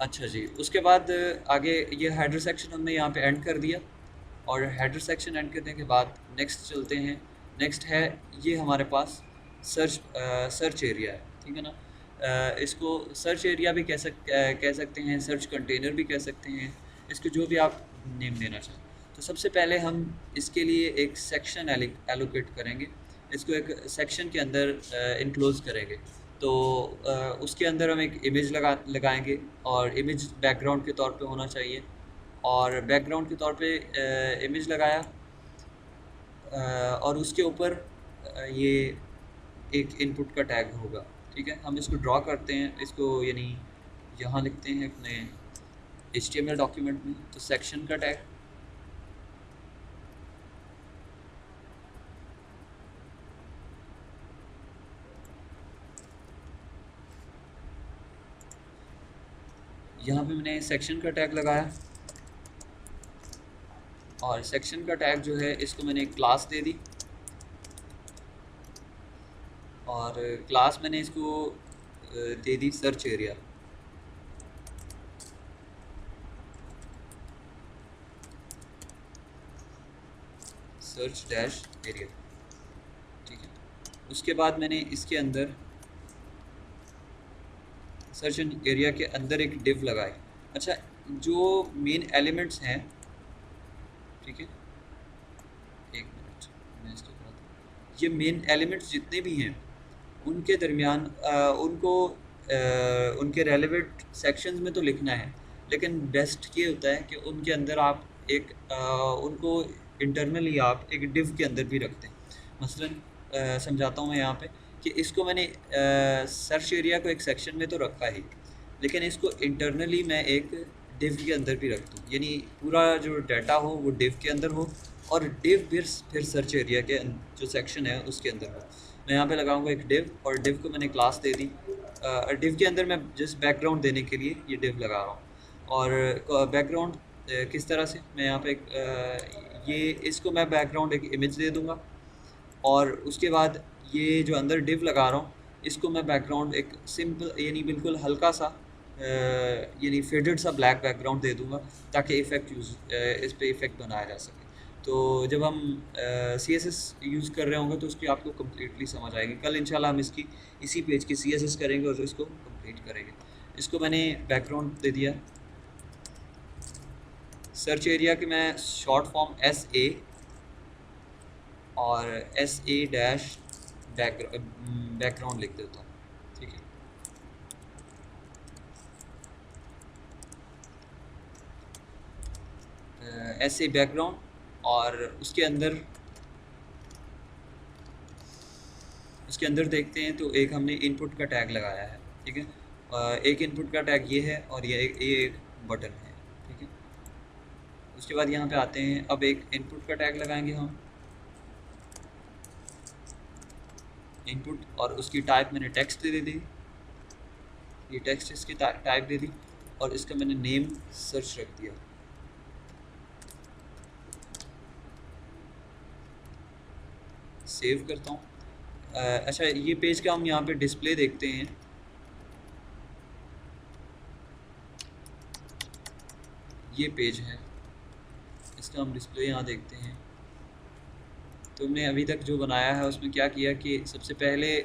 अच्छा जी, उसके बाद आगे ये हेडर सेक्शन हमने यहाँ पे एंड कर दिया, और हेडर सेक्शन एंड करने के बाद नेक्स्ट चलते हैं। नेक्स्ट है ये हमारे पास सर्च एरिया है, ठीक है ना। इसको सर्च एरिया भी कह सकते हैं, सर्च कंटेनर भी कह सकते हैं, इसको जो भी आप नेम देना चाहें। तो सबसे पहले हम इसके लिए एक सेक्शन एलोकेट करेंगे, इसको एक सेक्शन के अंदर इनक्लोज करेंगे। तो उसके अंदर हम एक इमेज लगाएंगे, और इमेज बैकग्राउंड के तौर पे होना चाहिए, और बैकग्राउंड के तौर पे इमेज लगाया, और उसके ऊपर ये एक इनपुट का टैग होगा, ठीक है। हम इसको ड्रॉ करते हैं, इसको यानी यहाँ लिखते हैं अपने HTML डॉक्यूमेंट में, तो सेक्शन का टैग, यहाँ पे मैंने सेक्शन का टैग लगाया, और सेक्शन का टैग जो है इसको मैंने एक क्लास दे दी, और क्लास मैंने इसको दे दी search area. Search dash area, ठीक है। उसके बाद मैंने इसके अंदर सर्च एरिया के अंदर एक डिव लगाई। अच्छा, जो मेन एलिमेंट्स हैं, ठीक है, एक मिनट मैं इसके बाद, ये मेन एलिमेंट्स जितने भी हैं उनके दरमियान उनके रेलेवेंट सेक्शंस में तो लिखना है, लेकिन बेस्ट ये होता है कि उनके अंदर आप एक उनको इंटरनली आप एक डिव के अंदर भी रखते हैं। मसलन समझाता हूँ मैं यहाँ पे कि इसको मैंने सर्च एरिया को एक सेक्शन में तो रखा ही, लेकिन इसको इंटरनली मैं एक डिव के अंदर भी रख दूँ, यानी पूरा जो डाटा हो वो डिव के अंदर हो, और डिव फिर सर्च एरिया के जो सेक्शन है उसके अंदर हो। मैं यहाँ पे लगाऊंगा एक डिव, और डिव को मैंने क्लास दे दी। डिव के अंदर मैं जस्ट बैकग्राउंड देने के लिए ये डिव लगा रहा हूँ। और बैकग्राउंड किस तरह से, मैं यहाँ पे ये इसको मैं बैकग्राउंड एक इमेज दे दूँगा, और उसके बाद ये जो अंदर डिव लगा रहा हूँ इसको मैं बैकग्राउंड एक सिंपल यानी बिल्कुल हल्का सा यानी फेडेड सा ब्लैक बैकग्राउंड दे दूँगा, ताकि इस पे इफ़ेक्ट बनाया जा सके। तो जब हम CSS यूज़ कर रहे होंगे तो उसकी आपको कम्प्लीटली समझ आएगी। कल इंशाल्लाह हम इसकी इसी पेज की CSS करेंगे और इसको कंप्लीट करेंगे। इसको मैंने बैकग्राउंड दे दिया। सर्च एरिया की मैं शॉर्ट फॉर्म SA और SA डैश बैकग्राउंड लिख देता हूँ, ठीक है। SA बैकग्राउंड, और उसके अंदर देखते हैं तो एक हमने इनपुट का टैग लगाया है, ठीक है। एक इनपुट का टैग ये है, और ये एक बटन है, ठीक है। उसके बाद यहाँ पे आते हैं, अब एक इनपुट का टैग लगाएंगे हम, इनपुट, और उसकी टाइप मैंने टेक्स्ट दे दी, ये टेक्स्ट इसकी टाइप दे दी, और इसका मैंने नेम सर्च रख दिया। सेव करता हूँ। अच्छा, ये पेज का हम यहाँ पे डिस्प्ले देखते हैं। ये पेज है, इसका हम डिस्प्ले यहाँ देखते हैं। तो हमने अभी तक जो बनाया है उसमें क्या किया कि सबसे पहले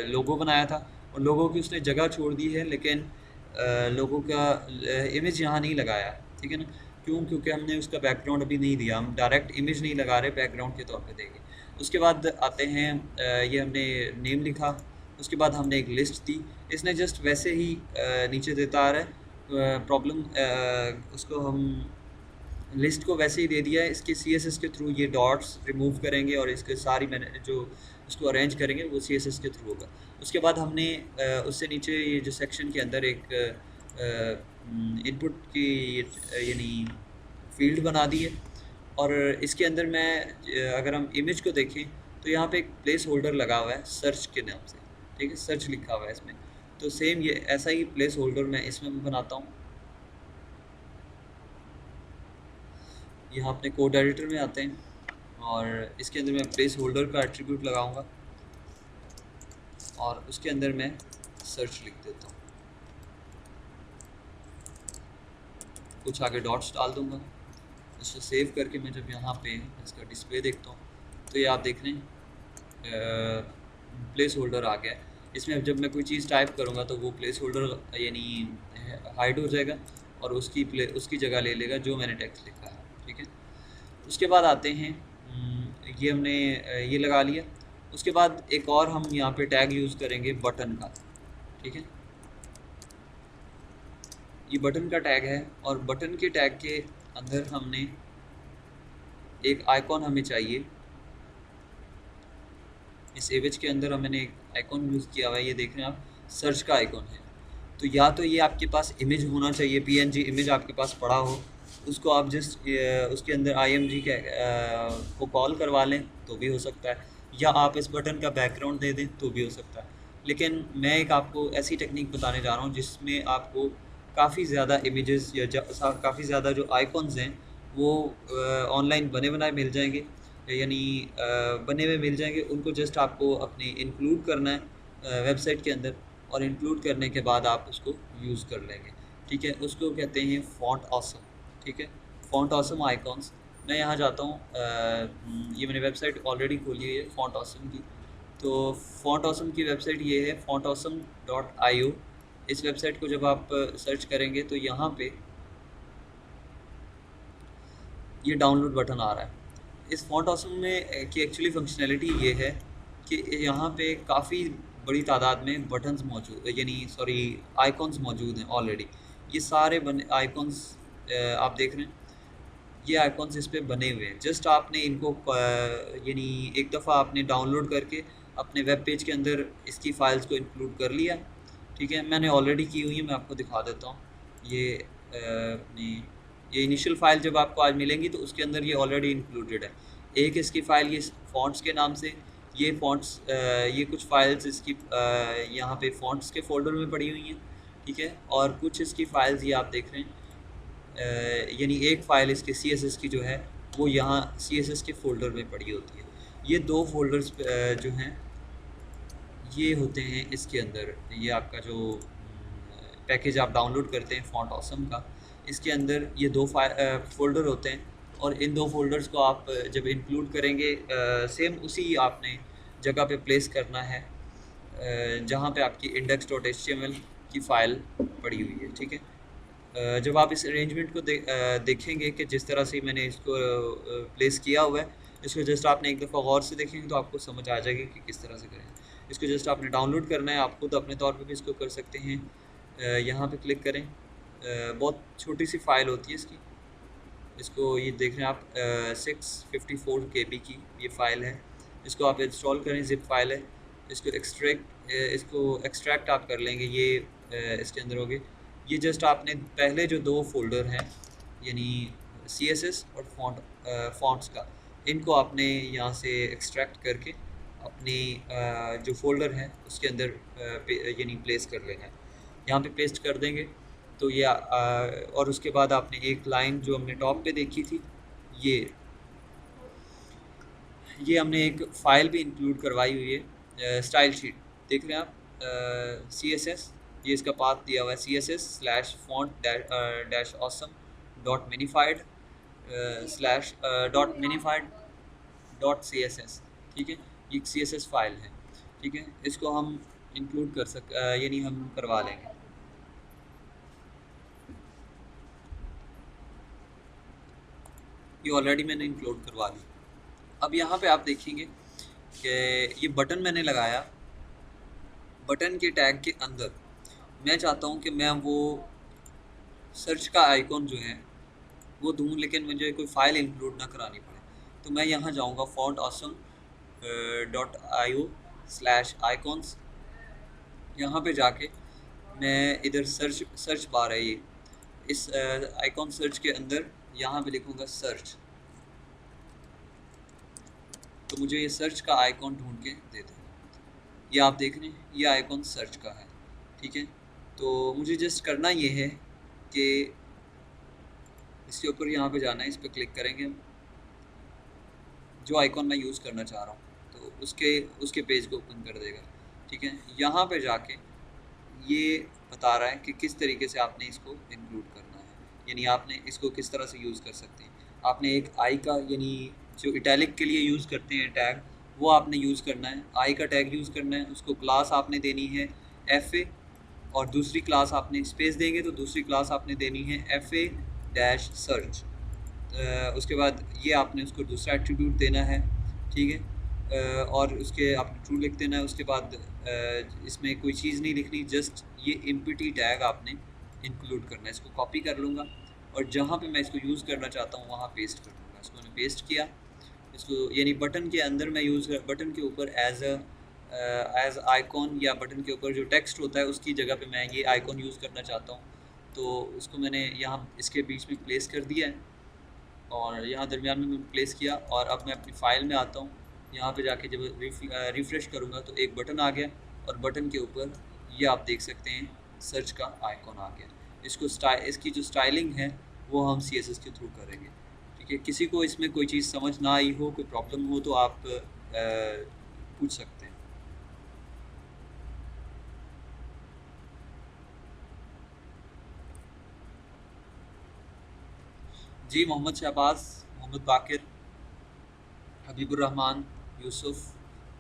लोगो बनाया था, और लोगो की उसने जगह छोड़ दी है, लेकिन लोगो का इमेज यहाँ नहीं लगाया, ठीक है ना। क्योंकि हमने उसका बैकग्राउंड अभी नहीं दिया, हम डायरेक्ट इमेज नहीं लगा रहे, बैकग्राउंड के तौर पे देंगे। उसके बाद आते हैं, ये हमने नेम लिखा, उसके बाद हमने एक लिस्ट दी, इसने जस्ट वैसे ही नीचे देता आ रहा है प्रॉब्लम, उसको हम लिस्ट को वैसे ही दे दिया है। इसके CSS के थ्रू ये डॉट्स रिमूव करेंगे, और इसके सारी मैंने जो उसको अरेंज करेंगे वो CSS के थ्रू होगा। उसके बाद हमने उससे नीचे ये जो सेक्शन के अंदर एक इनपुट की यानी फील्ड बना दी है। और इसके अंदर मैं अगर हम इमेज को देखें तो यहाँ पे एक प्लेस होल्डर लगा हुआ है सर्च के नाम से, ठीक है, सर्च लिखा हुआ है इसमें। तो सेम ये ऐसा ही प्लेस होल्डर मैं इसमें बनाता हूँ। यहाँ अपने कोड एडिटर में आते हैं और इसके अंदर मैं प्लेस होल्डर का एट्रीब्यूट लगाऊंगा और उसके अंदर मैं सर्च लिख देता हूँ, कुछ आगे डॉट्स डाल दूंगा। इसको सेव करके मैं जब यहाँ पे इसका डिस्प्ले देखता हूँ तो ये आप देख रहे हैं प्लेस होल्डर आ गया है। इसमें अब जब मैं कोई चीज़ टाइप करूँगा तो वो प्लेस होल्डर यानी हाइड हो जाएगा और उसकी जगह ले लेगा जो मैंने टेक्स्ट लिखा है, ठीक है। उसके बाद आते हैं, ये हमने ये लगा लिया। उसके बाद एक और हम यहाँ पे टैग यूज़ करेंगे बटन का, ठीक है। ये बटन का टैग है और बटन के टैग के अंदर हमने एक आइकॉन हमें चाहिए। इस इमेज के अंदर मैंने एक आइकॉन यूज़ किया हुआ है, ये देख रहे हैं आप, सर्च का आइकॉन है। तो या तो ये आपके पास इमेज होना चाहिए, पीएनजी इमेज आपके पास पड़ा हो, उसको आप जस्ट उसके अंदर आईएमजी के को कॉल करवा लें तो भी हो सकता है, या आप इस बटन का बैकग्राउंड दे दें तो भी हो सकता है। लेकिन मैं एक आपको ऐसी टेक्निक बताने जा रहा हूँ जिसमें आपको काफ़ी ज़्यादा इमेजेस या काफ़ी ज़्यादा जो आइकॉन्स हैं वो ऑनलाइन बने बनाए मिल जाएंगे, यानी बने हुए मिल जाएंगे। उनको जस्ट आपको अपने इंक्लूड करना है वेबसाइट के अंदर और इंक्लूड करने के बाद आप उसको यूज़ कर लेंगे, ठीक है। उसको कहते हैं फ़ॉन्ट ऑसम, ठीक है, फ़ॉन्ट ऑसम आइकॉन्स। मैं यहाँ जाता हूँ, ये मैंने वेबसाइट ऑलरेडी खोली हुई है फ़ॉन्ट ऑसम की। तो फ़ॉन्ट ऑसम की वेबसाइट ये है fontawesome.io। इस वेबसाइट को जब आप सर्च करेंगे तो यहाँ पे ये डाउनलोड बटन आ रहा है। इस फ़ॉन्ट ऑसम में की एक्चुअली फंक्शनैलिटी ये है कि यहाँ पे काफ़ी बड़ी तादाद में बटन्स मौजूद, यानी सॉरी आइकॉन्स मौजूद हैं ऑलरेडी। ये सारे बने आइकॉन्स आप देख रहे हैं, ये आइकॉन्स इस पे बने हुए हैं। जस्ट आपने इनको यानी एक दफ़ा आपने डाउनलोड करके अपने वेब पेज के अंदर इसकी फ़ाइल्स को इंक्लूड कर लिया, ठीक है। मैंने ऑलरेडी की हुई है, मैं आपको दिखा देता हूँ। ये अपनी ये इनिशियल फ़ाइल जब आपको आज मिलेंगी तो उसके अंदर ये ऑलरेडी इंक्लूडेड है। एक इसकी फ़ाइल ये फ़ॉन्ट्स के नाम से, ये फ़ॉन्ट्स ये कुछ फ़ाइल्स इसकी यहाँ पे फ़ॉन्ट्स के फ़ोल्डर में पड़ी हुई हैं, ठीक है। और कुछ इसकी फ़ाइल्स ये आप देख रहे हैं, यानी एक फ़ाइल इसके CSS की जो है वो यहाँ CSS के फ़ोल्डर में पड़ी होती है। ये दो फ़ोल्डर्स जो हैं ये होते हैं इसके अंदर। ये आपका जो पैकेज आप डाउनलोड करते हैं फ़ॉन्ट ऑसम का, इसके अंदर ये दो फ़ोल्डर होते हैं और इन दो फ़ोल्डर्स को आप जब इंक्लूड करेंगे सेम उसी आपने जगह पे प्लेस करना है जहाँ पे आपकी index.html की फ़ाइल पड़ी हुई है, ठीक है। जब आप इस अरेंजमेंट को देखेंगे कि जिस तरह से मैंने इसको प्लेस किया हुआ है, इसको जस्ट आपने एक दफ़ा गौर से देखेंगे तो आपको समझ आ जाएगी कि किस तरह से करें। इसको जस्ट आपने डाउनलोड करना है, आप खुद अपने तौर पे भी इसको कर सकते हैं। यहाँ पे क्लिक करें, बहुत छोटी सी फ़ाइल होती है इसकी, इसको ये देख रहे हैं आप 654 KB की ये फ़ाइल है। इसको आप इंस्टॉल करें, ज़िप फ़ाइल है। इसको एक्सट्रैक्ट आप कर लेंगे, ये इसके अंदर होगे। ये जस्ट आपने पहले जो दो फ़ोल्डर हैं यानी CSS और फ़ॉन्ट्स का, इनको आपने यहाँ से एक्सट्रैक्ट करके अपनी जो फ़ोल्डर है उसके अंदर यानी प्लेस कर लेना है। यहाँ पे पेस्ट कर देंगे तो ये और उसके बाद आपने एक लाइन जो हमने टॉप पे देखी थी, ये हमने एक फ़ाइल भी इंक्लूड करवाई हुई है, स्टाइल शीट देख रहे हैं आप, CSS, ये इसका पाथ दिया हुआ है CSS/font-awesome.minified/.minified.css, ठीक है। ये CSS फाइल है, ठीक है। इसको हम इंक्लूड यानी हम करवा लेंगे। ये ऑलरेडी मैंने इंक्लूड करवा दी। अब यहाँ पे आप देखेंगे कि ये बटन मैंने लगाया, बटन के टैग के अंदर मैं चाहता हूँ कि मैं वो सर्च का आइकॉन जो है वो दूँ, लेकिन मुझे कोई फ़ाइल इंक्लूड ना करानी पड़े। तो मैं यहाँ जाऊँगा fontawesome.io/icons। यहाँ पे जाके मैं इधर सर्च बार है, ये इस आइकॉन सर्च के अंदर यहाँ पे लिखूँगा सर्च, तो मुझे ये सर्च का आइकॉन ढूंढ के दे दे। ये आप देख रहे हैं, ये आइकॉन सर्च का है, ठीक है। तो मुझे जस्ट करना ये है कि इसके ऊपर यहाँ पे जाना है, इस पर क्लिक करेंगे हम, जो आइकॉन मैं यूज़ करना चाह रहा हूँ तो उसके पेज को ओपन कर देगा, ठीक है। यहाँ पे जाके ये बता रहा है कि किस तरीके से आपने इसको इंक्लूड करना है, यानी आपने इसको किस तरह से यूज़ कर सकते हैं। आपने एक आई का, यानी जो इटैलिक के लिए यूज़ करते हैं टैग, वो आपने यूज़ करना है, आई का टैग यूज़ करना है, उसको क्लास आपने देनी है FA, और दूसरी क्लास आपने स्पेस देंगे तो दूसरी क्लास आपने देनी है FA-सर्च। उसके बाद ये आपने उसको दूसरा एट्रीब्यूट देना है, ठीक है। और उसके आपने ट्रू लिख देना है। उसके बाद इसमें कोई चीज़ नहीं लिखनी, जस्ट ये एम्प्टी टैग आपने इंक्लूड करना है। इसको कॉपी कर लूँगा और जहाँ पे मैं इसको यूज़ करना चाहता हूँ वहाँ पेस्ट कर दूँगा। इसको मैंने पेस्ट किया, इसको यानी बटन के अंदर मैं बटन के ऊपर एज आइकॉन, या बटन के ऊपर जो टेक्स्ट होता है उसकी जगह पे मैं ये आइकॉन यूज़ करना चाहता हूँ, तो उसको मैंने यहाँ इसके बीच में प्लेस कर दिया है और यहाँ दरमियान में प्लेस किया। और अब मैं अपनी फ़ाइल में आता हूँ, यहाँ पे जाके जब रिफ़्रेश करूँगा तो एक बटन आ गया और बटन के ऊपर ये आप देख सकते हैं सर्च का आइकॉन आ गया। इसकी जो स्टाइलिंग है वो हम CSS के थ्रू करेंगे, ठीक है। किसी को इसमें कोई चीज़ समझ ना आई हो, कोई प्रॉब्लम हो तो आप पूछ सकते हैं। जी, मोहम्मद शहबाज, मोहम्मद बाकिर, हबीबुर रहमान, यूसुफ,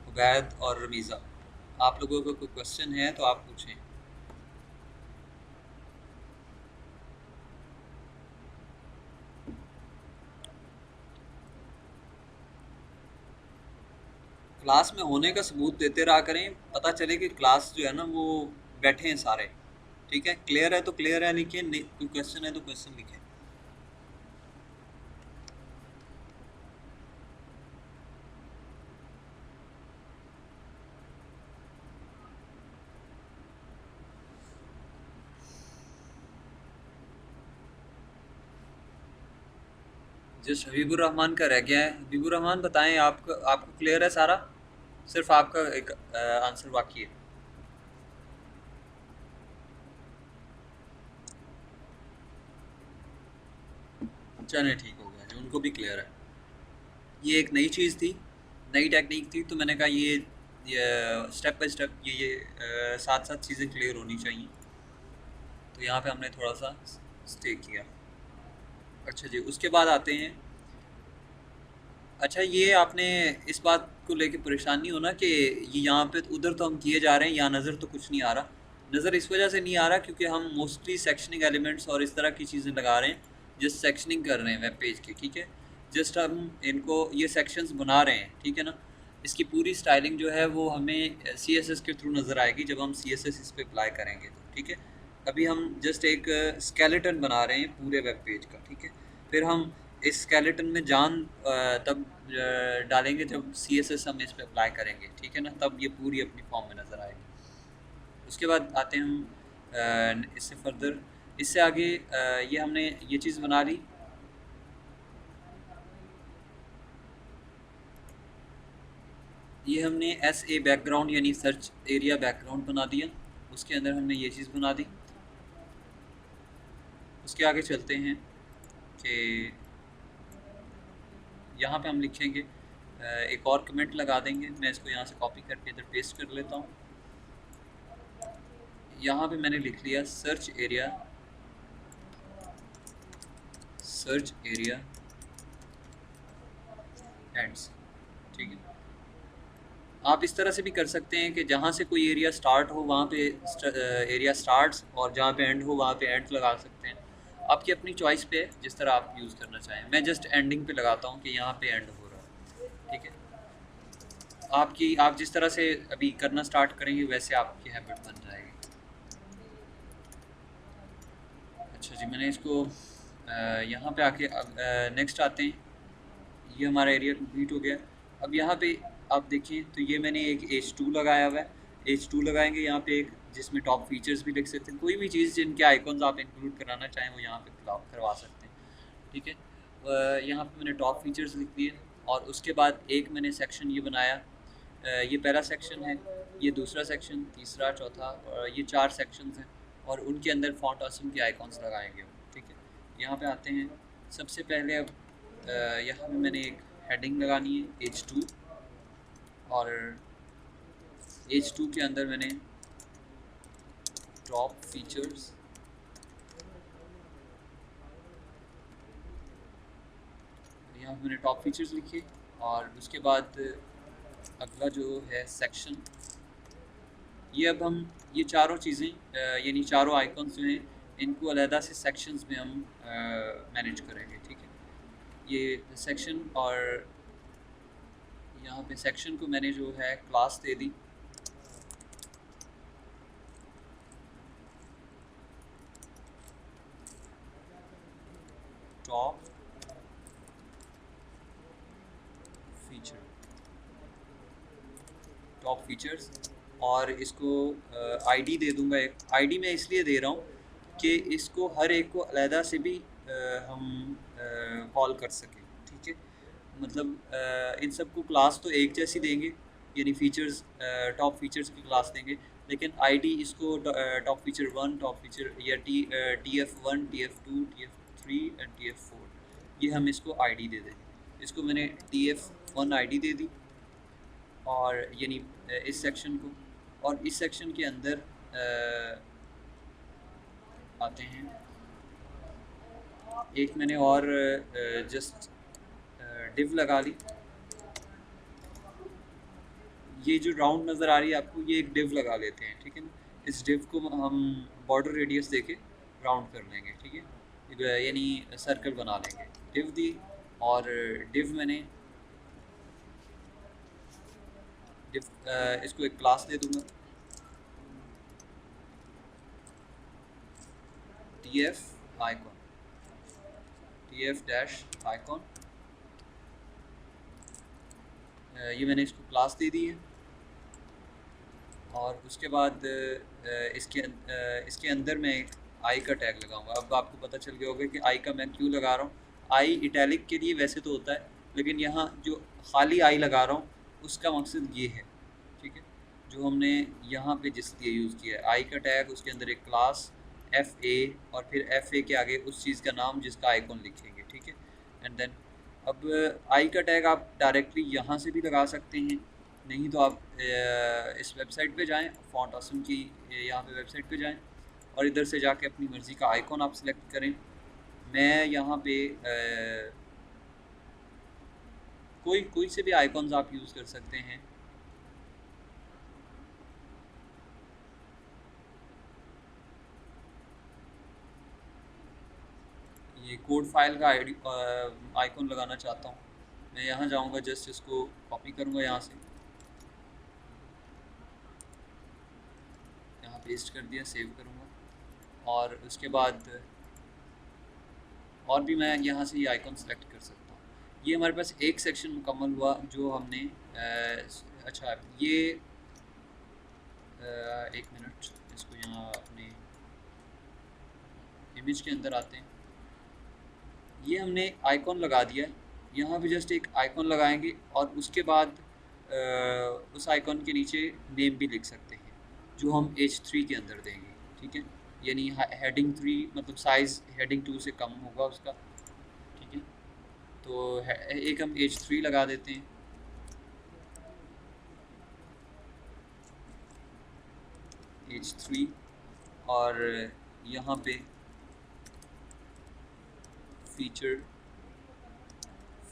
उबैद और रमीज़ा, आप लोगों का कोई क्वेश्चन है तो आप पूछें। क्लास में होने का सबूत देते रहा करें, पता चले कि क्लास जो है ना वो बैठे हैं सारे, ठीक है। क्लियर है तो क्लियर है लिखिए, कोई क्वेश्चन है तो क्वेश्चन लिखें। जस्ट हबीबुर रहमान का रह गया है। हबीबुर रहमान बताएं, आपको क्लियर है सारा, सिर्फ आपका एक आंसर बाकी है। चलिए ठीक हो गया, जो उनको भी क्लियर है। ये एक नई चीज़ थी, नई टेक्निक थी, तो मैंने कहा ये स्टेप बाय स्टेप ये साथ साथ चीज़ें क्लियर होनी चाहिए, तो यहाँ पे हमने थोड़ा सा स्टे किया। अच्छा जी, उसके बाद आते हैं। अच्छा, ये आपने इस बात को लेके परेशान नहीं होना कि ये यहाँ पे उधर तो हम किए जा रहे हैं, यहाँ नज़र तो कुछ नहीं आ रहा। नज़र इस वजह से नहीं आ रहा क्योंकि हम मोस्टली सेक्शनिंग एलिमेंट्स और इस तरह की चीज़ें लगा रहे हैं, जस्ट सेक्शनिंग कर रहे हैं वेब पेज की, ठीक है। जस्ट हम इनको ये सेक्शंस बना रहे हैं, ठीक है ना। इसकी पूरी स्टाइलिंग जो है वो हमें CSS के थ्रू नज़र आएगी जब हम CSS इस पर अप्लाई करेंगे तो, ठीक है। अभी हम जस्ट एक स्केलेटन बना रहे हैं पूरे वेब पेज का, ठीक है। फिर हम इस स्केलेटन में जान तब डालेंगे जब CSS हम इस पे अप्लाई करेंगे, ठीक है ना, तब ये पूरी अपनी फॉर्म में नज़र आएगी। उसके बाद आते हैं हम इससे फर्दर, इससे आगे ये हमने ये चीज़ बना ली। ये हमने SA बैकग्राउंड यानी सर्च एरिया बैकग्राउंड बना दिया, उसके अंदर हमने ये चीज़ बना दी। उसके आगे चलते हैं कि यहाँ पे हम लिखेंगे एक और कमेंट लगा देंगे। मैं इसको यहाँ से कॉपी करके इधर पेस्ट कर लेता हूँ। यहाँ पे मैंने लिख लिया सर्च एरिया एंड्स, ठीक है। आप इस तरह से भी कर सकते हैं कि जहाँ से कोई एरिया स्टार्ट हो वहाँ पे एरिया स्टार्ट्स, और जहाँ पे एंड हो वहाँ पे एंड लगा सकते हैं। आपकी अपनी चॉइस पे है, जिस तरह आप यूज़ करना चाहें। मैं जस्ट एंडिंग पे लगाता हूँ कि यहाँ पे एंड हो रहा है, ठीक है। आप जिस तरह से अभी करना स्टार्ट करेंगे वैसे आपकी हैबिट बन जाएगी। अच्छा जी, मैंने इसको यहाँ पे आके नेक्स्ट आते हैं। ये हमारा एरिया कंप्लीट हो गया। अब यहाँ पे आप देखिए तो ये मैंने एक H2 लगाया हुआ है। H2 लगाएंगे यहाँ पे एक, जिसमें टॉप फीचर्स भी लिख सकते हैं। कोई भी चीज़ जिनके आइकॉन्स आप इंक्लूड कराना चाहें वो यहाँ पे करवा सकते हैं, ठीक है। यहाँ पे मैंने टॉप फीचर्स लिख दिए और उसके बाद एक मैंने सेक्शन ये बनाया। ये पहला सेक्शन है, ये दूसरा सेक्शन, तीसरा, चौथा, और ये 4 सेक्शंस हैं और उनके अंदर फ़ॉन्ट ऑसम के आइकॉन्स लगाएंगे हम, ठीक है। यहाँ पे आते हैं। सबसे पहले अब यहाँ पे मैंने एक हेडिंग लगानी है H2 और H2 के अंदर मैंने टॉप फीचर्स, यहाँ पे मैंने टॉप फीचर्स लिखे और उसके बाद अगला जो है सेक्शन, ये अब हम ये चारों चीज़ें यानी चारों आइकॉन्स जो हैं इनको अलहदा से सेक्शंस में हम मैनेज करेंगे, ठीक है। ये सेक्शन और यहाँ पे सेक्शन को मैंने जो है क्लास दे दी टॉप फीचर, टॉप फीचर्स, और इसको आईडी दे दूंगा। एक आईडी मैं इसलिए दे रहा हूँ कि इसको हर एक को अलहदा से भी हम कॉल कर सकें, ठीक है। मतलब इन सबको क्लास तो एक जैसी देंगे, यानी फीचर्स, टॉप फीचर्स की क्लास देंगे, लेकिन आईडी इसको टॉप फीचर 1, टॉप फीचर या TF1, TF2, TF3 and TF4, ये हम इसको आईडी दे देंगे। इसको मैंने TF1 आईडी दे दी और यानी इस सेक्शन को, और इस सेक्शन के अंदर आते हैं। एक मैंने और जस्ट डिव लगा ली। ये जो राउंड नज़र आ रही है आपको, ये एक डिव लगा लेते हैं, ठीक है ना। इस डिव को हम बॉर्डर रेडियस देके राउंड कर लेंगे, ठीक है, यानी सर्कल बना लेंगे। डिव दी और डिव मैंने डिव इसको एक क्लास दे दूंगा TF icon, TF dash icon, ये मैंने इसको क्लास दे दी है। और उसके बाद इसके अंदर मैं एक आई का टैग लगाऊंगा। अब आपको पता चल गया होगा कि आई का मैं क्यों लगा रहा हूँ। आई इटैलिक के लिए वैसे तो होता है, लेकिन यहाँ जो खाली आई लगा रहा हूँ उसका मकसद ये है, ठीक है, जो हमने यहाँ पे जिस लिए यूज़ किया है आई का टैग, उसके अंदर एक क्लास FA और फिर FA के आगे उस चीज़ का नाम जिसका आइकॉन लिखेंगे, ठीक है। एंड देन अब आई का टैग आप डायरेक्टली यहाँ से भी लगा सकते हैं, नहीं तो आप इस वेबसाइट पे जाएं, फॉन्ट ऑसम की यहाँ पे वेबसाइट पे जाएं और इधर से जाके अपनी मर्ज़ी का आइकॉन आप सिलेक्ट करें। मैं यहाँ पे कोई से भी आइकॉन्स आप यूज़ कर सकते हैं। ये कोड फाइल का आइकॉन लगाना चाहता हूँ। मैं यहाँ जाऊँगा, जस्ट इसको कॉपी करूँगा यहाँ से, यहाँ पेस्ट कर दिया, सेव करूँगा और उसके बाद और भी मैं यहाँ से ये आइकॉन सेलेक्ट कर सकता हूँ। ये हमारे पास एक सेक्शन मुकम्मल हुआ जो हमने अच्छा ये एक मिनट, इसको यहाँ अपने इमेज के अंदर आते हैं। ये हमने आइकॉन लगा दिया है, यहाँ पे जस्ट एक आइकॉन लगाएंगे और उसके बाद उस आइकॉन के नीचे नेम भी लिख सकते हैं जो हम H3 के अंदर देंगे, ठीक है। यानी हेडिंग 3 मतलब साइज़ हेडिंग 2 से कम होगा उसका, ठीक है। तो एक हम H3 लगा देते हैं। H3 और यहाँ पे फीचर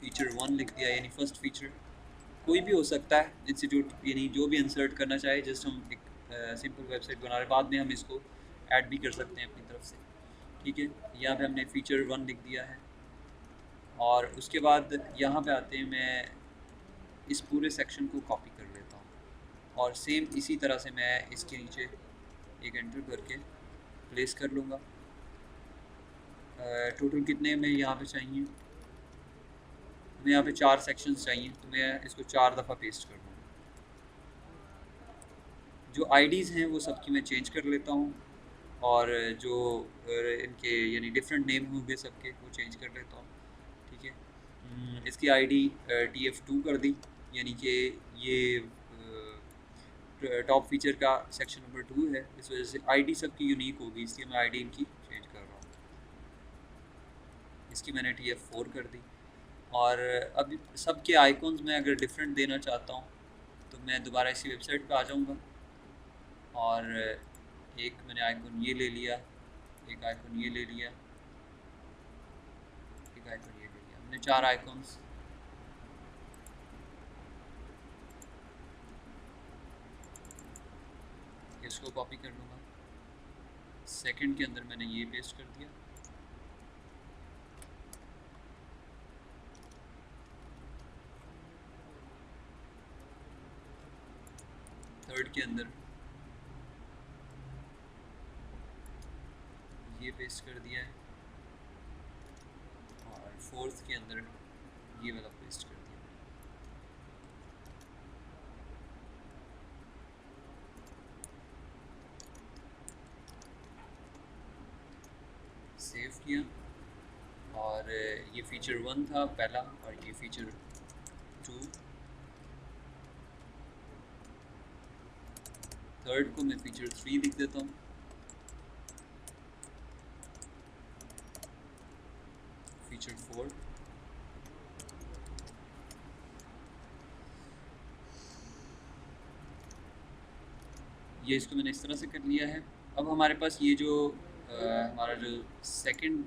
1 लिख दिया, यानी फर्स्ट फीचर। कोई भी हो सकता है इंस्टीट्यूट, यानी जो भी इंसर्ट करना चाहे। जस्ट हम एक सिंपल वेबसाइट बना रहे, बाद में हम इसको ऐड भी कर सकते हैं अपनी तरफ से, ठीक है। यहाँ पे हमने फीचर 1 लिख दिया है और उसके बाद यहाँ पे आते हैं, मैं इस पूरे सेक्शन को कॉपी कर लेता हूँ और सेम इसी तरह से मैं इसके नीचे एक एंटर करके प्लेस कर लूँगा। टोटल कितने में यहाँ पे चाहिए, हमें यहाँ पे 4 सेक्शंस चाहिए, तो मैं इसको 4 दफ़ा पेस्ट कर दूँगा। जो आईडीज़ हैं वो सबकी मैं चेंज कर लेता हूँ और जो इनके यानी डिफरेंट नेम होंगे सबके, वो चेंज कर लेता हूँ, ठीक है। इसकी आईडी TF2 कर दी, यानी कि ये टॉप फीचर का सेक्शन नंबर 2 है, इस वजह से आईडी सबकी यूनिक होगी, इसलिए मैं आईडी इनकी चेंज कर रहा हूँ। इसकी मैंने TF4 कर दी। और अब सबके आइकॉन्स में अगर डिफरेंट देना चाहता हूँ तो मैं दोबारा इसी वेबसाइट पे आ जाऊँगा और एक मैंने आइकॉन ये ले लिया, एक आइकॉन ये ले लिया, एक आइकॉन ये ले लिया, मैंने 4 आइकॉन्स। इसको कॉपी कर लूँगा, सेकंड के अंदर मैंने ये पेस्ट कर दिया, थर्ड के अंदर ये पेस्ट कर दिया है और फोर्थ के अंदर ये वाला पेस्ट कर दिया। सेव किया और ये फीचर 1 था पहला और ये फीचर 2, थर्ड को मैं फीचर 3 लिख देता हूँ, फीचर 4, ये इसको मैंने इस तरह से कर लिया है। अब हमारे पास ये जो हमारा जो सेकंड,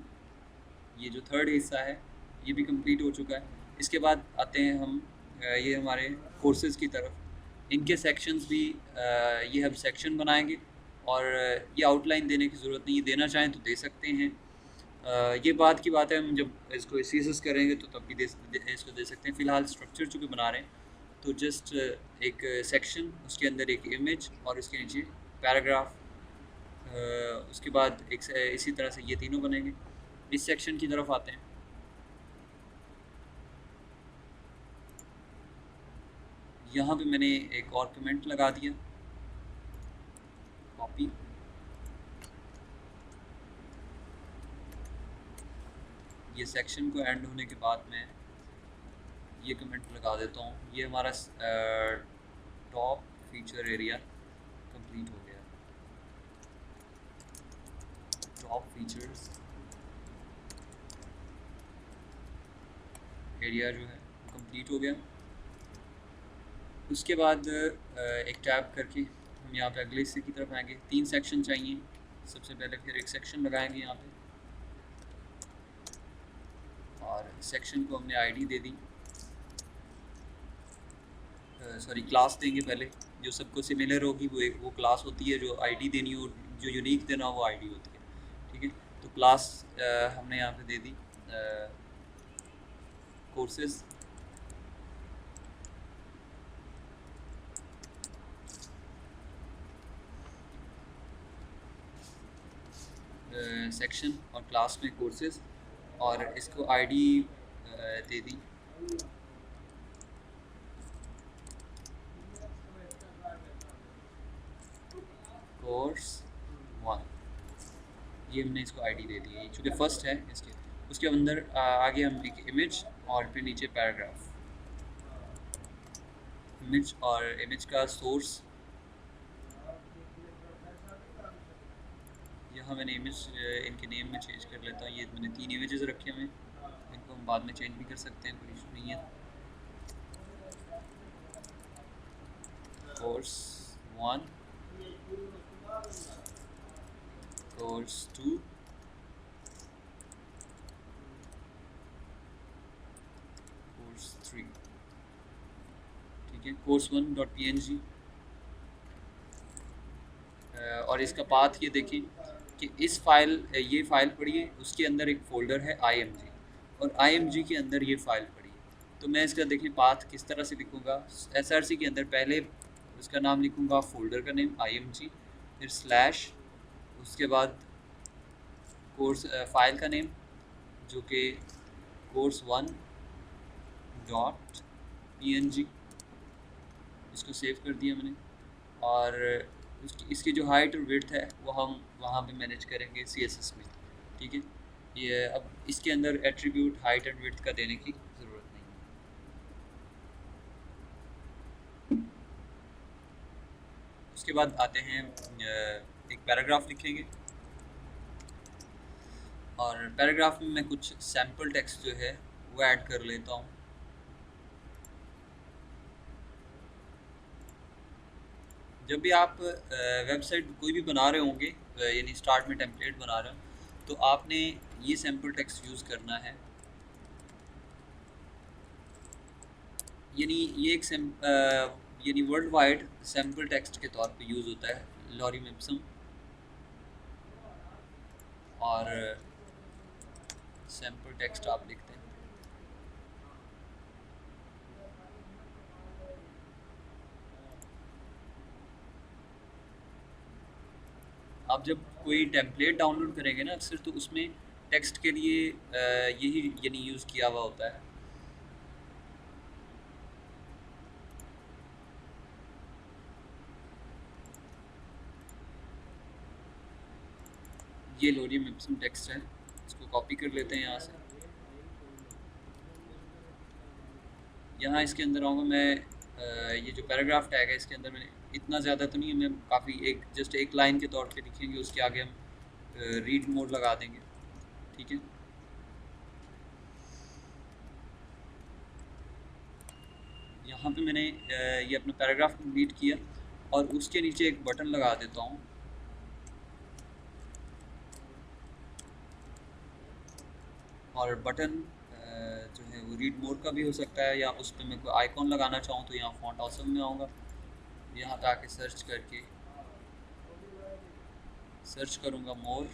ये जो थर्ड हिस्सा है ये भी कंप्लीट हो चुका है। इसके बाद आते हैं हम ये हमारे कोर्सेज़ की तरफ। इनके सेक्शंस भी ये हम सेक्शन बनाएंगे और ये आउटलाइन देने की ज़रूरत नहीं है, देना चाहें तो दे सकते हैं। ये बात की बात है, हम जब इसको सीएसएस करेंगे तो तब भी इसको दे सकते हैं। फ़िलहाल स्ट्रक्चर चूँकि बना रहे हैं तो जस्ट एक सेक्शन, उसके अंदर एक इमेज और इसके नीचे पैराग्राफ, उसके बाद एक इसी तरह से ये तीनों बनेंगे। इस सेक्शन की तरफ आते हैं। यहाँ पे मैंने एक और कमेंट लगा दिया, कॉपी, ये सेक्शन को एंड होने के बाद मैं ये कमेंट लगा देता हूँ। ये हमारा टॉप फीचर एरिया कंप्लीट हो गया। टॉप फीचर्स एरिया जो है कंप्लीट हो गया। उसके बाद एक टैब करके हम यहाँ पे अगले हिस्से की तरफ आएंगे। 3 सेक्शन चाहिए सबसे पहले, फिर एक सेक्शन लगाएंगे यहाँ पे और सेक्शन को हमने आईडी दे दी, सॉरी क्लास देंगे पहले, जो सबको सिमिलर होगी वो क्लास होती है, जो आईडी देनी हो, जो यूनिक देना हो वो आईडी होती है। ठीक है, तो क्लास हमने यहाँ पे दे दी कोर्सेज, सेक्शन और क्लास में कोर्सेज, और इसको आईडी दे दी कोर्स 1। ये हमने इसको आईडी दे दी है चूँकि फर्स्ट है इसके। उसके अंदर आगे हम एक इमेज और फिर नीचे पैराग्राफ, इमेज और इमेज का सोर्स, यहाँ मैंने इमेज इनके नेम में चेंज कर लेता हूँ। ये मैंने 3 इमेजेस रखे हुए हैं, इनको हम बाद में चेंज भी कर सकते हैं, कोई इशू नहीं है। Course 1, course 2, course 3। ठीक है, कोर्स 1.png और इसका पाथ ये देखिए कि इस फाइल, ये फ़ाइल पढ़िए, उसके अंदर एक फ़ोल्डर है IMG और IMG के अंदर ये फ़ाइल पढ़िए। तो मैं इसका देखिए पाथ किस तरह से लिखूँगा। SRC के अंदर पहले उसका नाम लिखूँगा, फ़ोल्डर का नेम IMG, फिर स्लैश, उसके बाद कोर्स फ़ाइल का नेम जो कि course1.png, इसको सेव कर दिया मैंने। और इसकी जो हाइट और विड्थ है वो हम वहाँ पे मैनेज करेंगे CSS में। ठीक है, ये अब इसके अंदर एट्रीब्यूट हाइट एंड विड्थ का देने की ज़रूरत उसके बाद आते हैं एक पैराग्राफ लिखेंगे, और पैराग्राफ में मैं कुछ सैम्पल टेक्स्ट जो है वो ऐड कर लेता हूँ। जब भी आप वेबसाइट कोई भी बना रहे होंगे, यानी स्टार्ट में टेम्पलेट बना रहे हो, तो आपने ये सैम्पल टेक्स्ट यूज़ करना है। यानी ये एक यानी वर्ल्ड वाइड सैम्पल टेक्स्ट के तौर पे यूज़ होता है लॉरिम इप्सम, और सैम्पल टेक्स्ट आप लिखते हैं। आप जब कोई टेम्पलेट डाउनलोड करेंगे ना अक्सर, तो उसमें टेक्स्ट के लिए यही यानी यूज़ किया हुआ होता है। ये लॉरिम इप्सम टेक्स्ट है, इसको कॉपी कर लेते हैं यहाँ से। यहाँ इसके अंदर आऊँगा मैं, ये जो पैराग्राफ टैग है इसके अंदर मैंने इतना ज़्यादा तो नहीं है, मैं काफ़ी एक जस्ट एक लाइन के तौर पे लिखेंगे, उसके आगे हम रीड मोड लगा देंगे, ठीक है। यहाँ पे मैंने ये अपना पैराग्राफ कंप्लीट किया, और उसके नीचे एक बटन लगा देता हूँ, और बटन जो है वो रीड मोड का भी हो सकता है, या उस पर मैं कोई आइकॉन लगाना चाहूँ तो यहाँ फॉन्ट ऑसम में आऊँगा, यहाँ पे आके सर्च करके सर्च करूँगा मोर,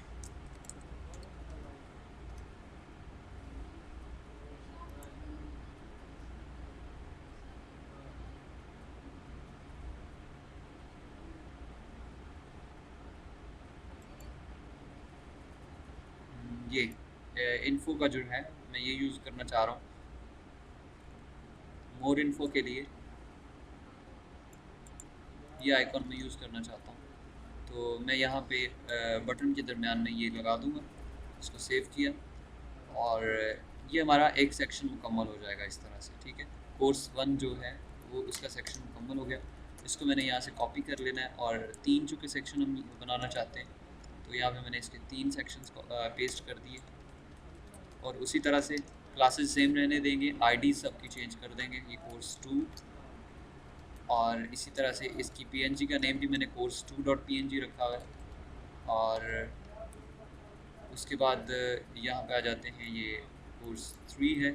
ये इन्फो का जो है मैं ये यूज़ करना चाह रहा हूँ मोर इन्फो के लिए, ये आइकॉन मैं यूज़ करना चाहता हूँ। तो मैं यहाँ पे बटन के दरमियान में ये लगा दूँगा, इसको सेव किया, और ये हमारा एक सेक्शन मुकम्मल हो जाएगा इस तरह से, ठीक है। कोर्स 1 जो है वो उसका सेक्शन मुकम्मल हो गया। इसको मैंने यहाँ से कॉपी कर लेना है, और 3 चूँकि सेक्शन हम बनाना चाहते हैं, तो यहाँ पे मैंने इसके 3 सेक्शंस को पेस्ट कर दिए, और उसी तरह से क्लासेस सेम रहने देंगे, आईडी सबकी चेंज कर देंगे, ये कोर्स 2, और इसी तरह से इसकी पीएनजी का नेम भी मैंने course2.png रखा हुआ है। और उसके बाद यहाँ पे आ जाते हैं, ये कोर्स 3 है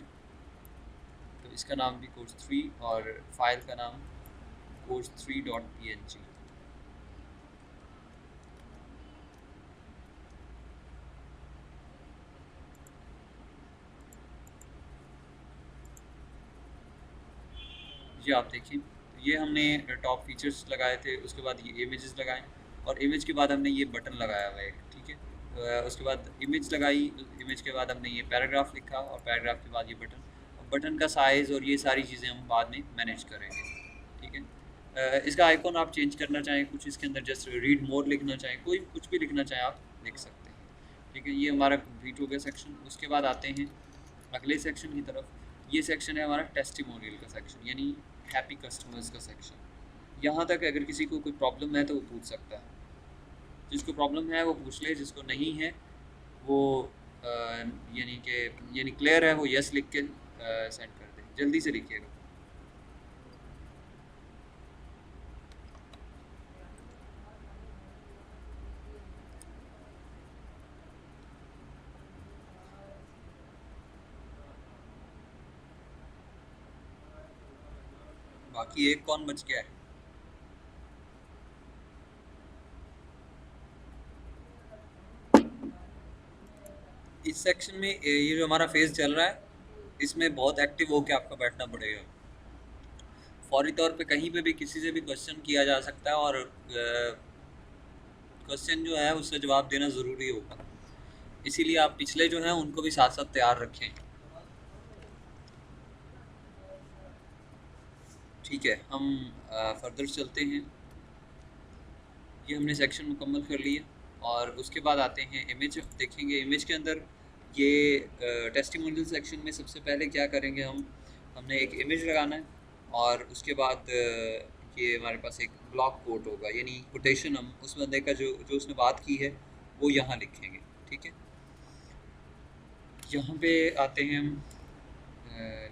तो इसका नाम भी कोर्स 3, और फाइल का नाम course3.png। ये आप देखिए, ये हमने टॉप फीचर्स लगाए थे, उसके बाद ये इमेजेस लगाए, और इमेज के बाद हमने ये बटन लगाया हुआ है, ठीक है। उसके बाद इमेज लगाई, इमेज के बाद हमने ये पैराग्राफ लिखा, और पैराग्राफ के बाद ये बटन, और बटन का साइज़ और ये सारी चीज़ें हम बाद में मैनेज करेंगे, ठीक है। इसका आइकॉन आप चेंज करना चाहें कुछ, इसके अंदर जस्ट रीड मोर लिखना चाहें, कोई कुछ भी लिखना चाहें आप लिख सकते हैं, ठीक है। ये हमारा कंप्लीट हो गया सेक्शन। उसके बाद आते हैं अगले सेक्शन की तरफ। ये सेक्शन है हमारा टेस्टिमोनियल का सेक्शन, यानी हैप्पी कस्टमर्स का सेक्शन। यहाँ तक अगर किसी को कोई प्रॉब्लम है तो वो पूछ सकता है, जिसको प्रॉब्लम है वो पूछ ले, जिसको नहीं है वो यानी क्लियर है वो यस लिख के सेंड कर दे। जल्दी से लिखिएगा। बाकी एक कौन बच गया है? इस सेक्शन में ये जो हमारा फेज चल रहा है, इसमें बहुत एक्टिव होकर आपको बैठना पड़ेगा। फौरी तौर पे कहीं पे भी किसी से भी क्वेश्चन किया जा सकता है, और क्वेश्चन जो है उससे जवाब देना ज़रूरी होगा, इसीलिए आप पिछले जो हैं उनको भी साथ साथ तैयार रखें, ठीक है। हम फर्दर चलते हैं। ये हमने सेक्शन मुकम्मल कर लिए, और उसके बाद आते हैं इमेज देखेंगे। इमेज के अंदर ये टेस्टिमोनियल सेक्शन में सबसे पहले क्या करेंगे, हमने एक इमेज लगाना है, और उसके बाद कि हमारे पास एक ब्लॉक कोट होगा, यानी कोटेशन हम उस बंदे का जो जो उसने बात की है वो यहाँ लिखेंगे। ठीक है, यहाँ पे आते हैं हम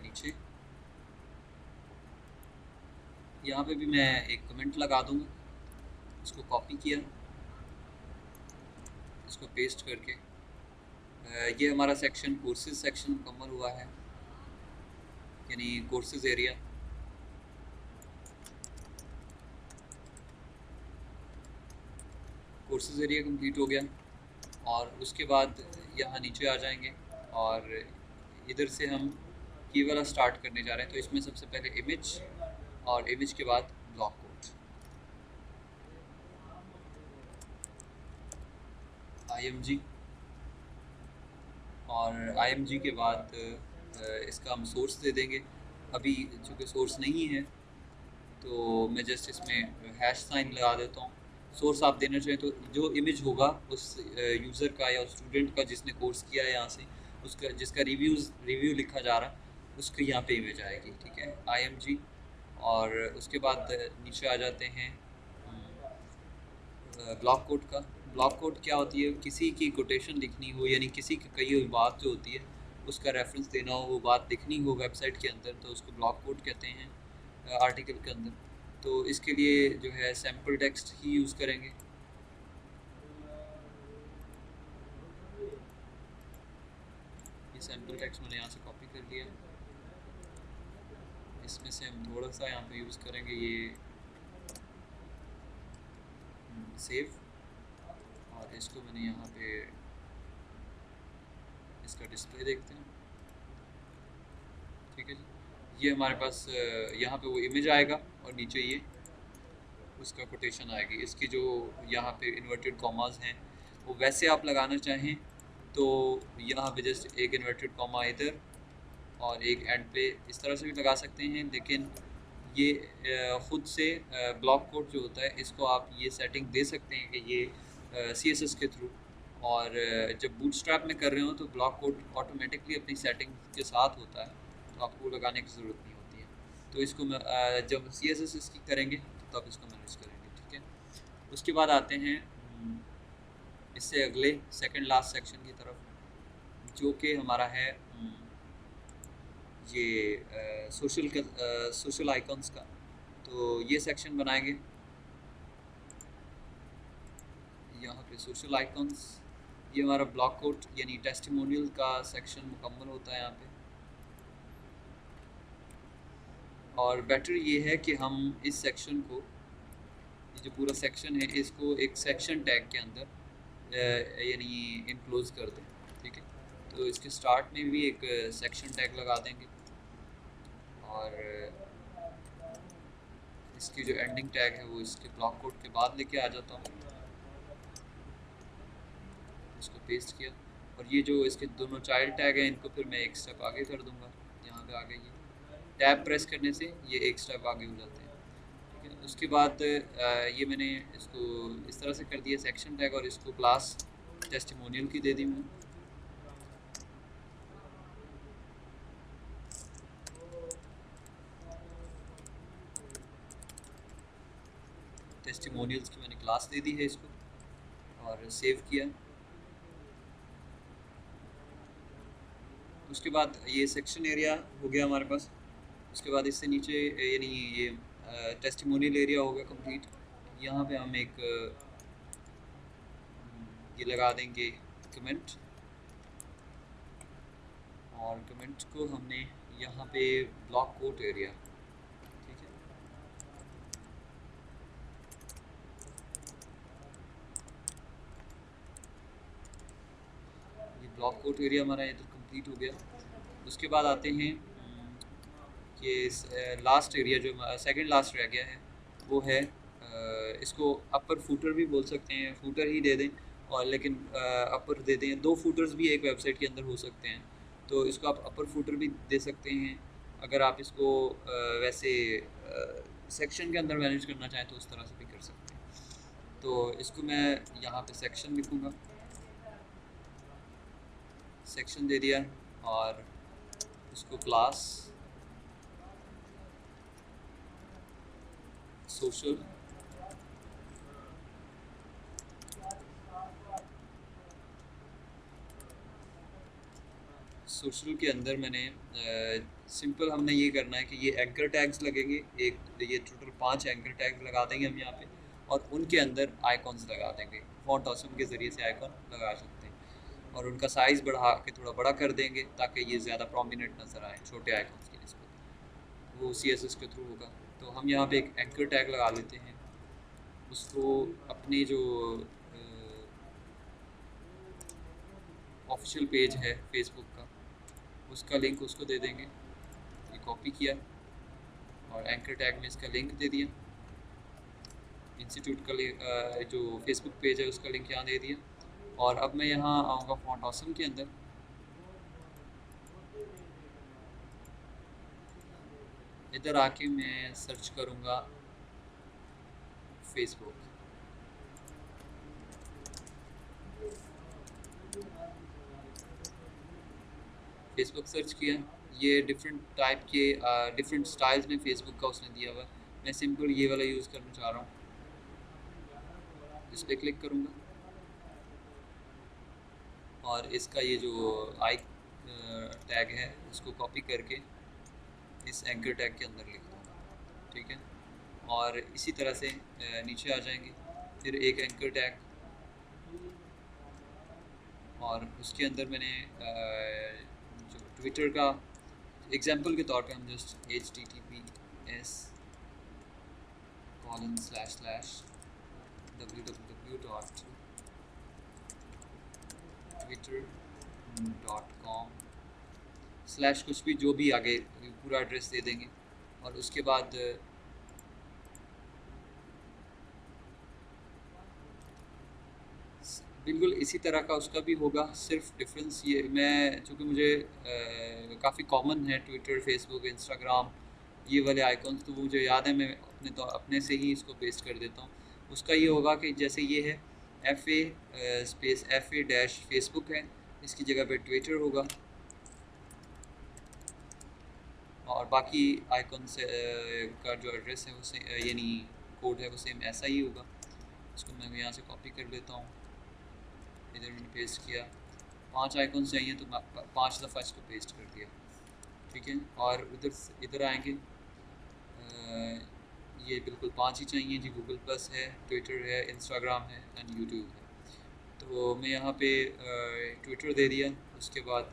नीचे, यहाँ पे भी मैं एक कमेंट लगा दूँगा, इसको कॉपी किया, इसको पेस्ट करके ये हमारा सेक्शन कोर्सेज सेक्शन मुकम्मल हुआ है, यानी courses area. Courses area complete हो गया और उसके बाद यहाँ नीचे आ जाएंगे और इधर से हम की वाला स्टार्ट करने जा रहे हैं। तो इसमें सबसे पहले इमेज और इमेज के बाद ब्लॉक कोड, IMG, और IMG के बाद इसका हम सोर्स दे देंगे। अभी चूँकि सोर्स नहीं है तो मैं जस्ट इसमें हैश साइन लगा देता हूँ। सोर्स आप देना चाहें तो जो इमेज होगा उस यूज़र का या स्टूडेंट का जिसने कोर्स किया है यहाँ से, उसका जिसका रिव्यू लिखा जा रहा है उसकी यहाँ पे इमेज आएगी। ठीक है, IMG, और उसके बाद नीचे आ जाते हैं ब्लॉक कोड का। ब्लॉक कोड क्या होती है, किसी की कोटेशन लिखनी हो, यानी किसी की कही हुई बात जो होती है उसका रेफरेंस देना हो, वो बात लिखनी हो वेबसाइट के अंदर, तो उसको ब्लॉक कोड कहते हैं आर्टिकल के अंदर। तो इसके लिए जो है सैम्पल टेक्स्ट ही यूज़ करेंगे। ये सैम्पल टेक्स्ट मैंने यहाँ से कॉपी कर लिया, इसमें से हम थोड़ा सा यहाँ पे यूज़ करेंगे ये सेव, और इसको मैंने यहाँ पे इसका डिस्प्ले देखते हैं। ठीक है जी, ये हमारे पास यहाँ पे वो इमेज आएगा और नीचे ये उसका कोटेशन आएगी। इसकी जो यहाँ पे इन्वर्टेड कॉमास हैं वो वैसे आप लगाना चाहें तो यहाँ पे जस्ट एक इन्वर्टेड कॉमा इधर और एक एंड पे इस तरह से भी लगा सकते हैं, लेकिन ये ख़ुद से ब्लॉक कोड जो होता है इसको आप ये सेटिंग दे सकते हैं कि ये CSS के थ्रू, और जब बूटस्ट्रैप में कर रहे हो तो ब्लॉक कोड ऑटोमेटिकली अपनी सेटिंग के साथ होता है, तो आपको लगाने की ज़रूरत नहीं होती है। तो इसको मैं जब CSS इसकी करेंगे तो तब इसको मैनेज करेंगे। ठीक है, उसके बाद आते हैं इससे अगले सेकंड लास्ट सेक्शन की तरफ, जो कि हमारा है ये सोशल आइकॉन्स का। तो ये सेक्शन बनाएंगे यहाँ पे सोशल आइकॉन्स। ये हमारा ब्लॉक कोड यानी टेस्टिमोनियल का सेक्शन मुकम्मल होता है यहाँ पे। और बेटर ये है कि हम इस सेक्शन को, ये जो पूरा सेक्शन है इसको एक सेक्शन टैग के अंदर यानी इनक्लोज कर दें। ठीक है, तो इसके स्टार्ट में भी एक सेक्शन टैग लगा देंगे और इसकी जो एंडिंग टैग है वो इसके ब्लॉक कोड के बाद लेके आ जाता हूँ। इसको पेस्ट किया और ये जो इसके दोनों चाइल्ड टैग हैं इनको फिर मैं एक स्टेप आगे कर दूँगा। यहाँ पे आ गई, ये टैब प्रेस करने से ये एक स्टेप आगे हो जाते हैं। ठीक है, उसके बाद ये मैंने इसको इस तरह से कर दिया सेक्शन टैग, और इसको क्लास टेस्टिमोनियल की दे दी मैं। टेस्टिमोनियल्स की मैंने क्लास दे दी है इसको और सेव किया। उसके बाद ये सेक्शन एरिया हो गया हमारे पास। उसके बाद इससे नीचे यानी ये टेस्टिमोनियल एरिया हो गया कंप्लीट। यहाँ पे हम एक ये लगा देंगे कमेंट, और कमेंट को हमने यहाँ पे ब्लॉक कोड एरिया। ठीक है, ये ब्लॉक कोड एरिया हमारा इधर कंप्लीट हो गया। उसके बाद आते हैं कि लास्ट एरिया जो सेकंड लास्ट रह गया है वो है इसको अपर फूटर भी बोल सकते हैं, फूटर ही दे दें, और लेकिन अपर दे दें। दो फूटर्स भी एक वेबसाइट के अंदर हो सकते हैं, तो इसको आप अपर फूटर भी दे सकते हैं। अगर आप इसको वैसे सेक्शन के अंदर मैनेज करना चाहें तो उस तरह से भी कर सकते हैं। तो इसको मैं यहाँ पे सेक्शन लिखूँगा, सेक्शन दे दिया, और उसको क्लास सोशल सोशल के अंदर मैंने सिंपल हमने ये करना है कि ये एंकर टैग्स लगेंगे, एक ये टोटल 5 एंकर टैग्स लगा देंगे हम यहाँ पे, और उनके अंदर आइकॉन्स लगा देंगे। फॉन्ट ऑसम के ज़रिए से आइकॉन लगा सकते हैं, और उनका साइज़ बढ़ा के थोड़ा बड़ा कर देंगे ताकि ये ज़्यादा प्रोमिनेंट नज़र आए छोटे आइकॉन्स की निस्बत। वो CSS के थ्रू होगा। तो हम यहाँ पे एक एंकर टैग लगा लेते हैं, उसको अपने जो ऑफिशियल पेज है फेसबुक का, उसका लिंक उसको दे देंगे। ये कॉपी किया और एंकर टैग में इसका लिंक दे दिया, इंस्टीट्यूट का जो फेसबुक पेज है उसका लिंक यहाँ दे दिया। और अब मैं यहाँ आऊँगा फॉन्ट ऑसम के अंदर, इधर आके मैं सर्च करूँगा फेसबुक। फेसबुक सर्च किया, ये डिफरेंट टाइप के डिफरेंट स्टाइल्स में फेसबुक का उसने दिया हुआ। मैं सिंपल ये वाला यूज़ करना चाह रहा हूँ, इस पर क्लिक करूँगा और इसका ये जो आई टैग है उसको कॉपी करके इस एंकर टैग के अंदर लिख दूँगा, ठीक है। और इसी तरह से नीचे आ जाएंगे, फिर एक एंकर टैग, और उसके अंदर मैंने जो ट्विटर का एग्जांपल के तौर पे हम जस्ट https://www.twitter.com/ कुछ भी जो भी आगे पूरा एड्रेस दे देंगे। और उसके बाद बिल्कुल इसी तरह का उसका भी होगा, सिर्फ डिफरेंस ये, मैं चूँकि मुझे काफ़ी कॉमन है ट्विटर, फेसबुक, इंस्टाग्राम ये वाले आइकॉन्स, तो वो मुझे याद है, मैं अपने से ही इसको पेस्ट कर देता हूँ। उसका ये होगा कि जैसे ये है FA-फेसबुक है, इसकी जगह पे ट्विटर होगा, और बाकी आइकॉन्स का जो एड्रेस है वो यानी कोड है वो सेम ऐसा ही होगा। इसको मैं यहाँ से कॉपी कर लेता हूँ, इधर मैंने पेस्ट किया। 5 आइकॉन्स चाहिए तो मैं 5 दफ़ा इसको पेस्ट कर दिया, ठीक है। और इधर आएंगे, ये बिल्कुल 5 ही चाहिए जी। गूगल प्लस है, ट्विटर है, इंस्टाग्राम है एंड यूट्यूब है। तो मैं यहाँ पे ट्विटर दे दिया, उसके बाद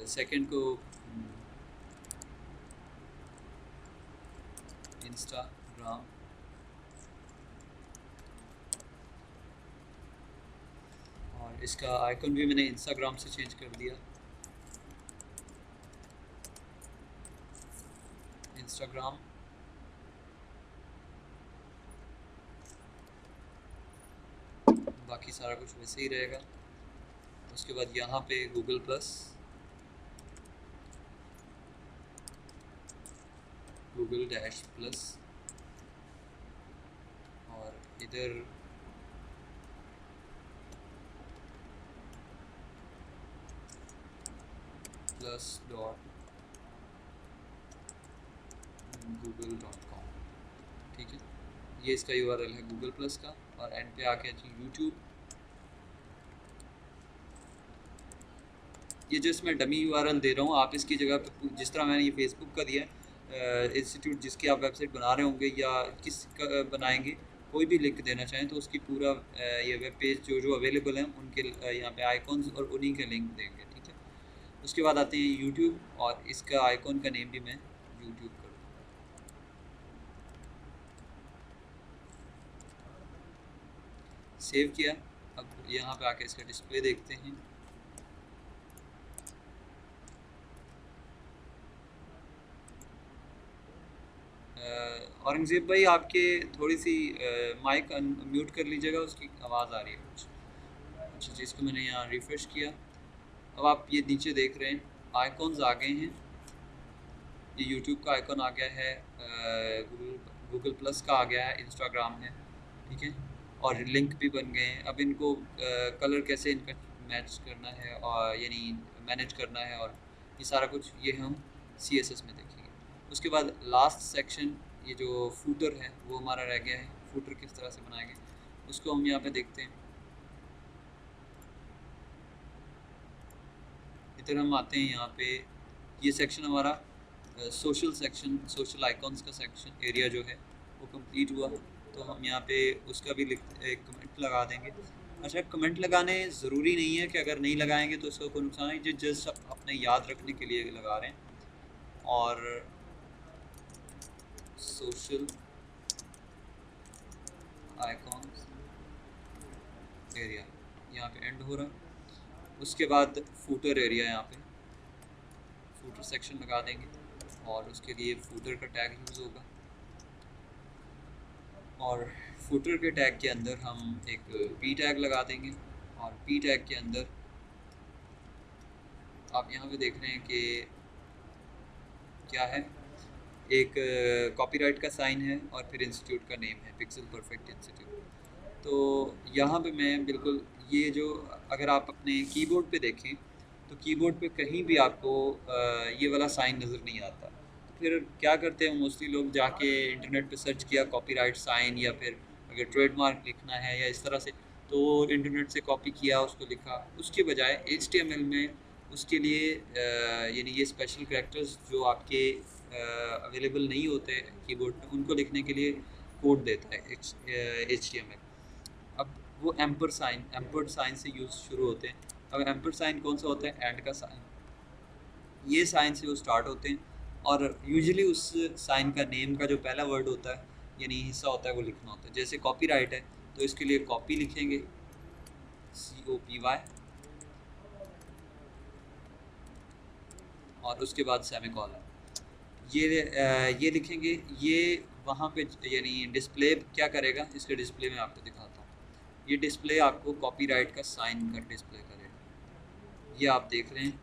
सेकंड को इंस्टाग्राम, और इसका आइकन भी मैंने इंस्टाग्राम से चेंज कर दिया, इंस्टाग्राम। बाकी सारा कुछ वैसे ही रहेगा। उसके बाद यहाँ पे Google plus, Google dash plus, और इधर plus.google.com, ठीक है। ये इसका URL है गूगल प्लस का। और एंड पे आके यूट्यूब, ये जस्ट मैं डमी URL दे रहा हूँ, आप इसकी जगह पे जिस तरह मैंने ये फेसबुक का दिया है, इंस्टीट्यूट जिसकी आप वेबसाइट बना रहे होंगे या किस का बनाएंगे, कोई भी लिंक देना चाहें तो उसकी पूरा ये वेब पेज जो अवेलेबल हैं उनके यहाँ पे आइकॉन्स और उन्हीं के लिंक देंगे, ठीक है। उसके बाद आते हैं यूट्यूब, और इसका आइकॉन का नेम भी मैं यूट्यूब कर दूँगा। सेव किया, अब यहाँ पे आके इसका डिस्प्ले देखते हैं। औरंगज़ेब भाई, आपके थोड़ी सी माइक म्यूट कर लीजिएगा, उसकी आवाज़ आ रही है कुछ। अच्छा जी, इसको मैंने यहाँ रिफ़्रेश किया। अब आप ये नीचे देख रहे हैं आइकॉन्स आ गए हैं। ये यूट्यूब का आइकॉन आ गया है, गूगल प्लस का आ गया है, इंस्टाग्राम है, ठीक है। और लिंक भी बन गए हैं। अब इनको कलर कैसे इनका मैच करना है और यानी मैनेज करना है, और ये सारा कुछ ये हम CSS में देखेंगे। उसके बाद लास्ट सेक्शन, ये जो फूटर है वो हमारा रह गया है। फूटर किस तरह से बनाएंगे उसको हम यहाँ पे देखते हैं। इधर हम आते हैं, यहाँ पे ये सेक्शन हमारा सोशल सेक्शन, सोशल आइकॉन्स का सेक्शन एरिया जो है वो कंप्लीट हुआ। तो हम यहाँ पे उसका भी एक कमेंट लगा देंगे। अच्छा, कमेंट लगाने ज़रूरी नहीं है कि अगर नहीं लगाएंगे तो उसका कोई नुकसान है, जो जस्ट अपने याद रखने के लिए लगा रहे हैं। और सोशल आइकॉन्स एरिया यहाँ पे एंड हो रहा। उसके बाद फूटर एरिया, यहाँ पे फूटर सेक्शन लगा देंगे और उसके लिए फूटर का टैग यूज़ होगा। और फूटर के टैग के अंदर हम एक पी टैग लगा देंगे। और पी टैग के अंदर आप यहाँ पे देख रहे हैं कि क्या है, एक कॉपीराइट का साइन है और फिर इंस्टीट्यूट का नेम है, पिक्सल परफेक्ट इंस्टीट्यूट। तो यहाँ पे मैं बिल्कुल ये जो, अगर आप अपने कीबोर्ड पे देखें तो कीबोर्ड पे कहीं भी आपको ये वाला साइन नज़र नहीं आता। तो फिर क्या करते हैं मोस्टली लोग, जाके इंटरनेट पे सर्च किया कॉपीराइट साइन, या फिर अगर ट्रेडमार्क लिखना है या इस तरह से, तो इंटरनेट से कॉपी किया, उसको लिखा। उसके बजाय HTML में उसके लिए यानी ये स्पेशल कैरेक्टर्स जो आपके अवेलेबल नहीं होते कीबोर्ड पे, उनको लिखने के लिए कोड देता है HTML। अब वो एम्पर्ड साइन से यूज़ शुरू होते हैं। अब एम्पर्ड साइन कौन सा होता है? एंड का साइन। ये साइन से वो स्टार्ट होते हैं और यूजुअली उस साइन का नेम का जो पहला वर्ड होता है यानी हिस्सा होता है वो लिखना होता है। जैसे कॉपीराइट है तो इसके लिए कॉपी लिखेंगे, COPY, और उसके बाद सेमीकोलन। ये लिखेंगे। ये वहाँ पे यानी डिस्प्ले क्या करेगा, इसके डिस्प्ले में आपको दिखाता हूँ। ये डिस्प्ले आपको कॉपीराइट का साइन का डिस्प्ले करेगा। ये आप देख रहे हैं,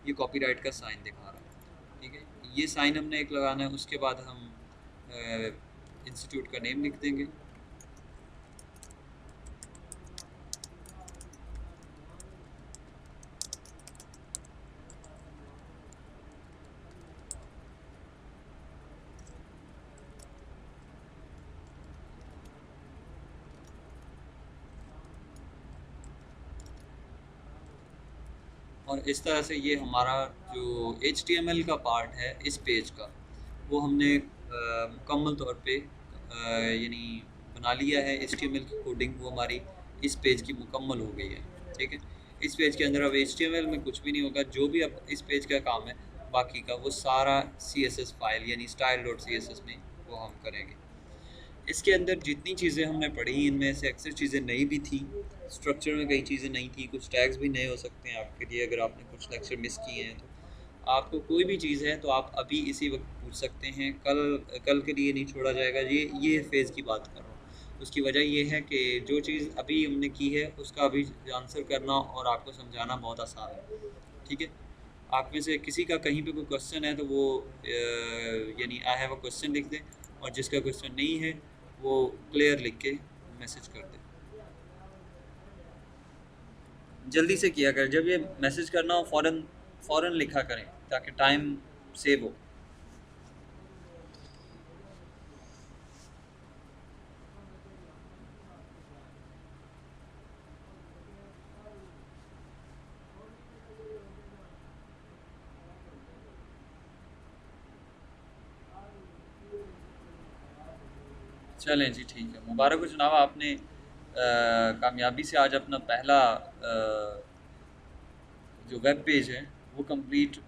ये कॉपीराइट का साइन दिखा रहा है, ठीक है। ये साइन हमने एक लगाना है। उसके बाद हम इंस्टीट्यूट का नेम लिख देंगे। और इस तरह से ये हमारा जो HTML का पार्ट है इस पेज का, वो हमने मुकम्मल तौर पे यानी बना लिया है। HTML की कोडिंग वो हमारी इस पेज की मुकम्मल हो गई है, ठीक है। इस पेज के अंदर अब HTML में कुछ भी नहीं होगा। जो भी अब इस पेज का काम है बाकी का, वो सारा CSS फाइल यानी style.css में वो हम करेंगे। इसके अंदर जितनी चीज़ें हमने पढ़ी, इनमें से अक्सर चीज़ें नई भी थी, स्ट्रक्चर में कई चीज़ें नई थी, कुछ टैग्स भी नए हो सकते हैं आपके लिए अगर आपने कुछ लेक्चर मिस किए हैं। तो आपको कोई भी चीज़ है तो आप अभी इसी वक्त पूछ सकते हैं, कल कल के लिए नहीं छोड़ा जाएगा। ये फ़ेज़ की बात कर रहा हूँ। उसकी वजह ये है कि जो चीज़ अभी हमने की है उसका अभी आंसर करना और आपको समझाना बहुत आसान है, ठीक है। आप में से किसी का कहीं पे कोई क्वेश्चन है तो वो यानी आई हैव अ क्वेश्चन लिख दें, और जिसका क्वेश्चन नहीं है वो क्लियर लिख के मैसेज कर दें। जल्दी से किया करें, जब ये मैसेज करना हो फ़ौरन फ़ौरन लिखा करें ताकि टाइम सेव हो। चलें जी, ठीक है। मुबारक हो जनाब, आपने कामयाबी से आज अपना पहला जो वेब पेज है वो कंप्लीट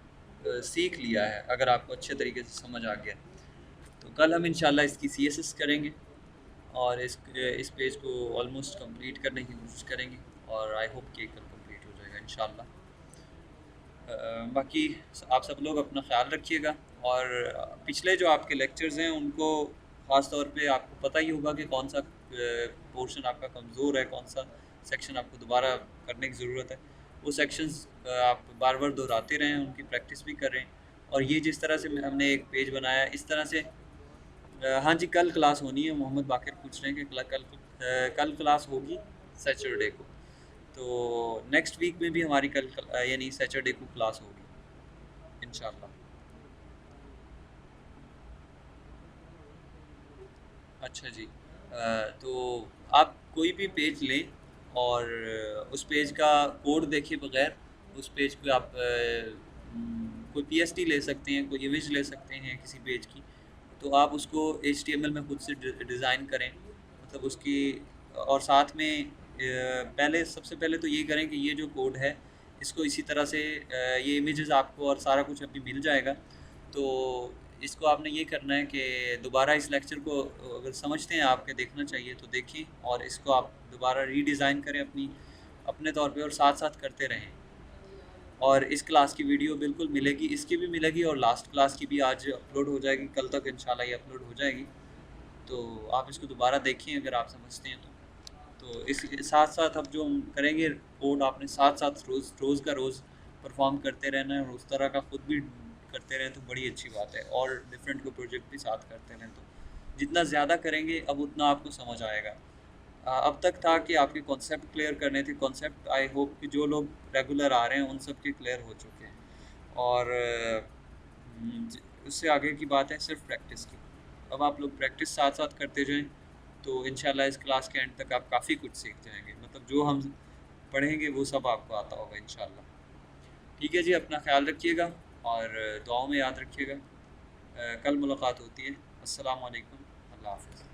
सीख लिया है। अगर आपको अच्छे तरीके से समझ आ गया तो कल हम इंशाल्लाह इसकी CSS करेंगे और इस पेज को ऑलमोस्ट कंप्लीट करने की कोशिश करेंगे, और आई होप कि कल कंप्लीट हो जाएगा इंशाल्लाह। बाकी आप सब लोग अपना ख्याल रखिएगा, और पिछले जो आपके लेक्चर्स हैं उनको ख़ास तौर पे आपको पता ही होगा कि कौन सा पोर्शन आपका कमज़ोर है, कौन सा सेक्शन आपको दोबारा करने की ज़रूरत है। वो सेक्शंस आप बार बार दोहराते रहें, उनकी प्रैक्टिस भी करें। और ये जिस तरह से हमने एक पेज बनाया इस तरह से हाँ जी, कल क्लास होनी है। मोहम्मद बाकिर पूछ रहे हैं कि कल क्लास होगी सैटरडे को। तो नेक्स्ट वीक में भी हमारी कल यानी सैटरडे को क्लास होगी इंशाल्लाह। अच्छा जी। तो आप कोई भी पेज लें और उस पेज का कोड देखे बगैर उस पेज पे आप कोई पीएसडी ले सकते हैं, कोई इमेज ले सकते हैं किसी पेज की। तो आप उसको एचटीएमएल में खुद से डिज़ाइन करें, मतलब उसकी। और साथ में पहले सबसे पहले तो ये करें कि ये जो कोड है इसको इसी तरह से ये इमेजेस आपको और सारा कुछ अभी मिल जाएगा। तो इसको आपने ये करना है कि दोबारा इस लेक्चर को अगर समझते हैं आपके देखना चाहिए तो देखें, और इसको आप दोबारा रीडिज़ाइन करें अपने तौर पे, और साथ साथ करते रहें। और इस क्लास की वीडियो बिल्कुल मिलेगी, इसकी भी मिलेगी और लास्ट क्लास की भी आज अपलोड हो जाएगी, कल तक इंशाल्लाह ये अपलोड हो जाएगी। तो आप इसको दोबारा देखें अगर आप समझते हैं तो इसके साथ साथ अब जो हम करेंगे कोड, आपने साथ साथ रोज़ का रोज़ परफॉर्म करते रहना है, और उस तरह का खुद भी करते रहें तो बड़ी अच्छी बात है, और डिफरेंट को प्रोजेक्ट भी साथ करते रहें तो जितना ज़्यादा करेंगे अब उतना आपको समझ आएगा। अब तक था कि आपके कॉन्सेप्ट क्लियर करने थे, कॉन्सेप्ट आई होप कि जो लोग रेगुलर आ रहे हैं उन सब के क्लियर हो चुके हैं। और उससे आगे की बात है सिर्फ प्रैक्टिस की। अब आप लोग प्रैक्टिस साथ साथ करते जाएं तो इंशाल्लाह इस क्लास के एंड तक आप काफ़ी कुछ सीख जाएंगे, मतलब जो हम पढ़ेंगे वो सब आपको आता होगा इंशाल्लाह। ठीक है जी, अपना ख्याल रखिएगा और दुआओं में याद रखिएगा। कल मुलाकात होती है। अस्सलाम वालेकुम, अल्लाह हाफ़िज़।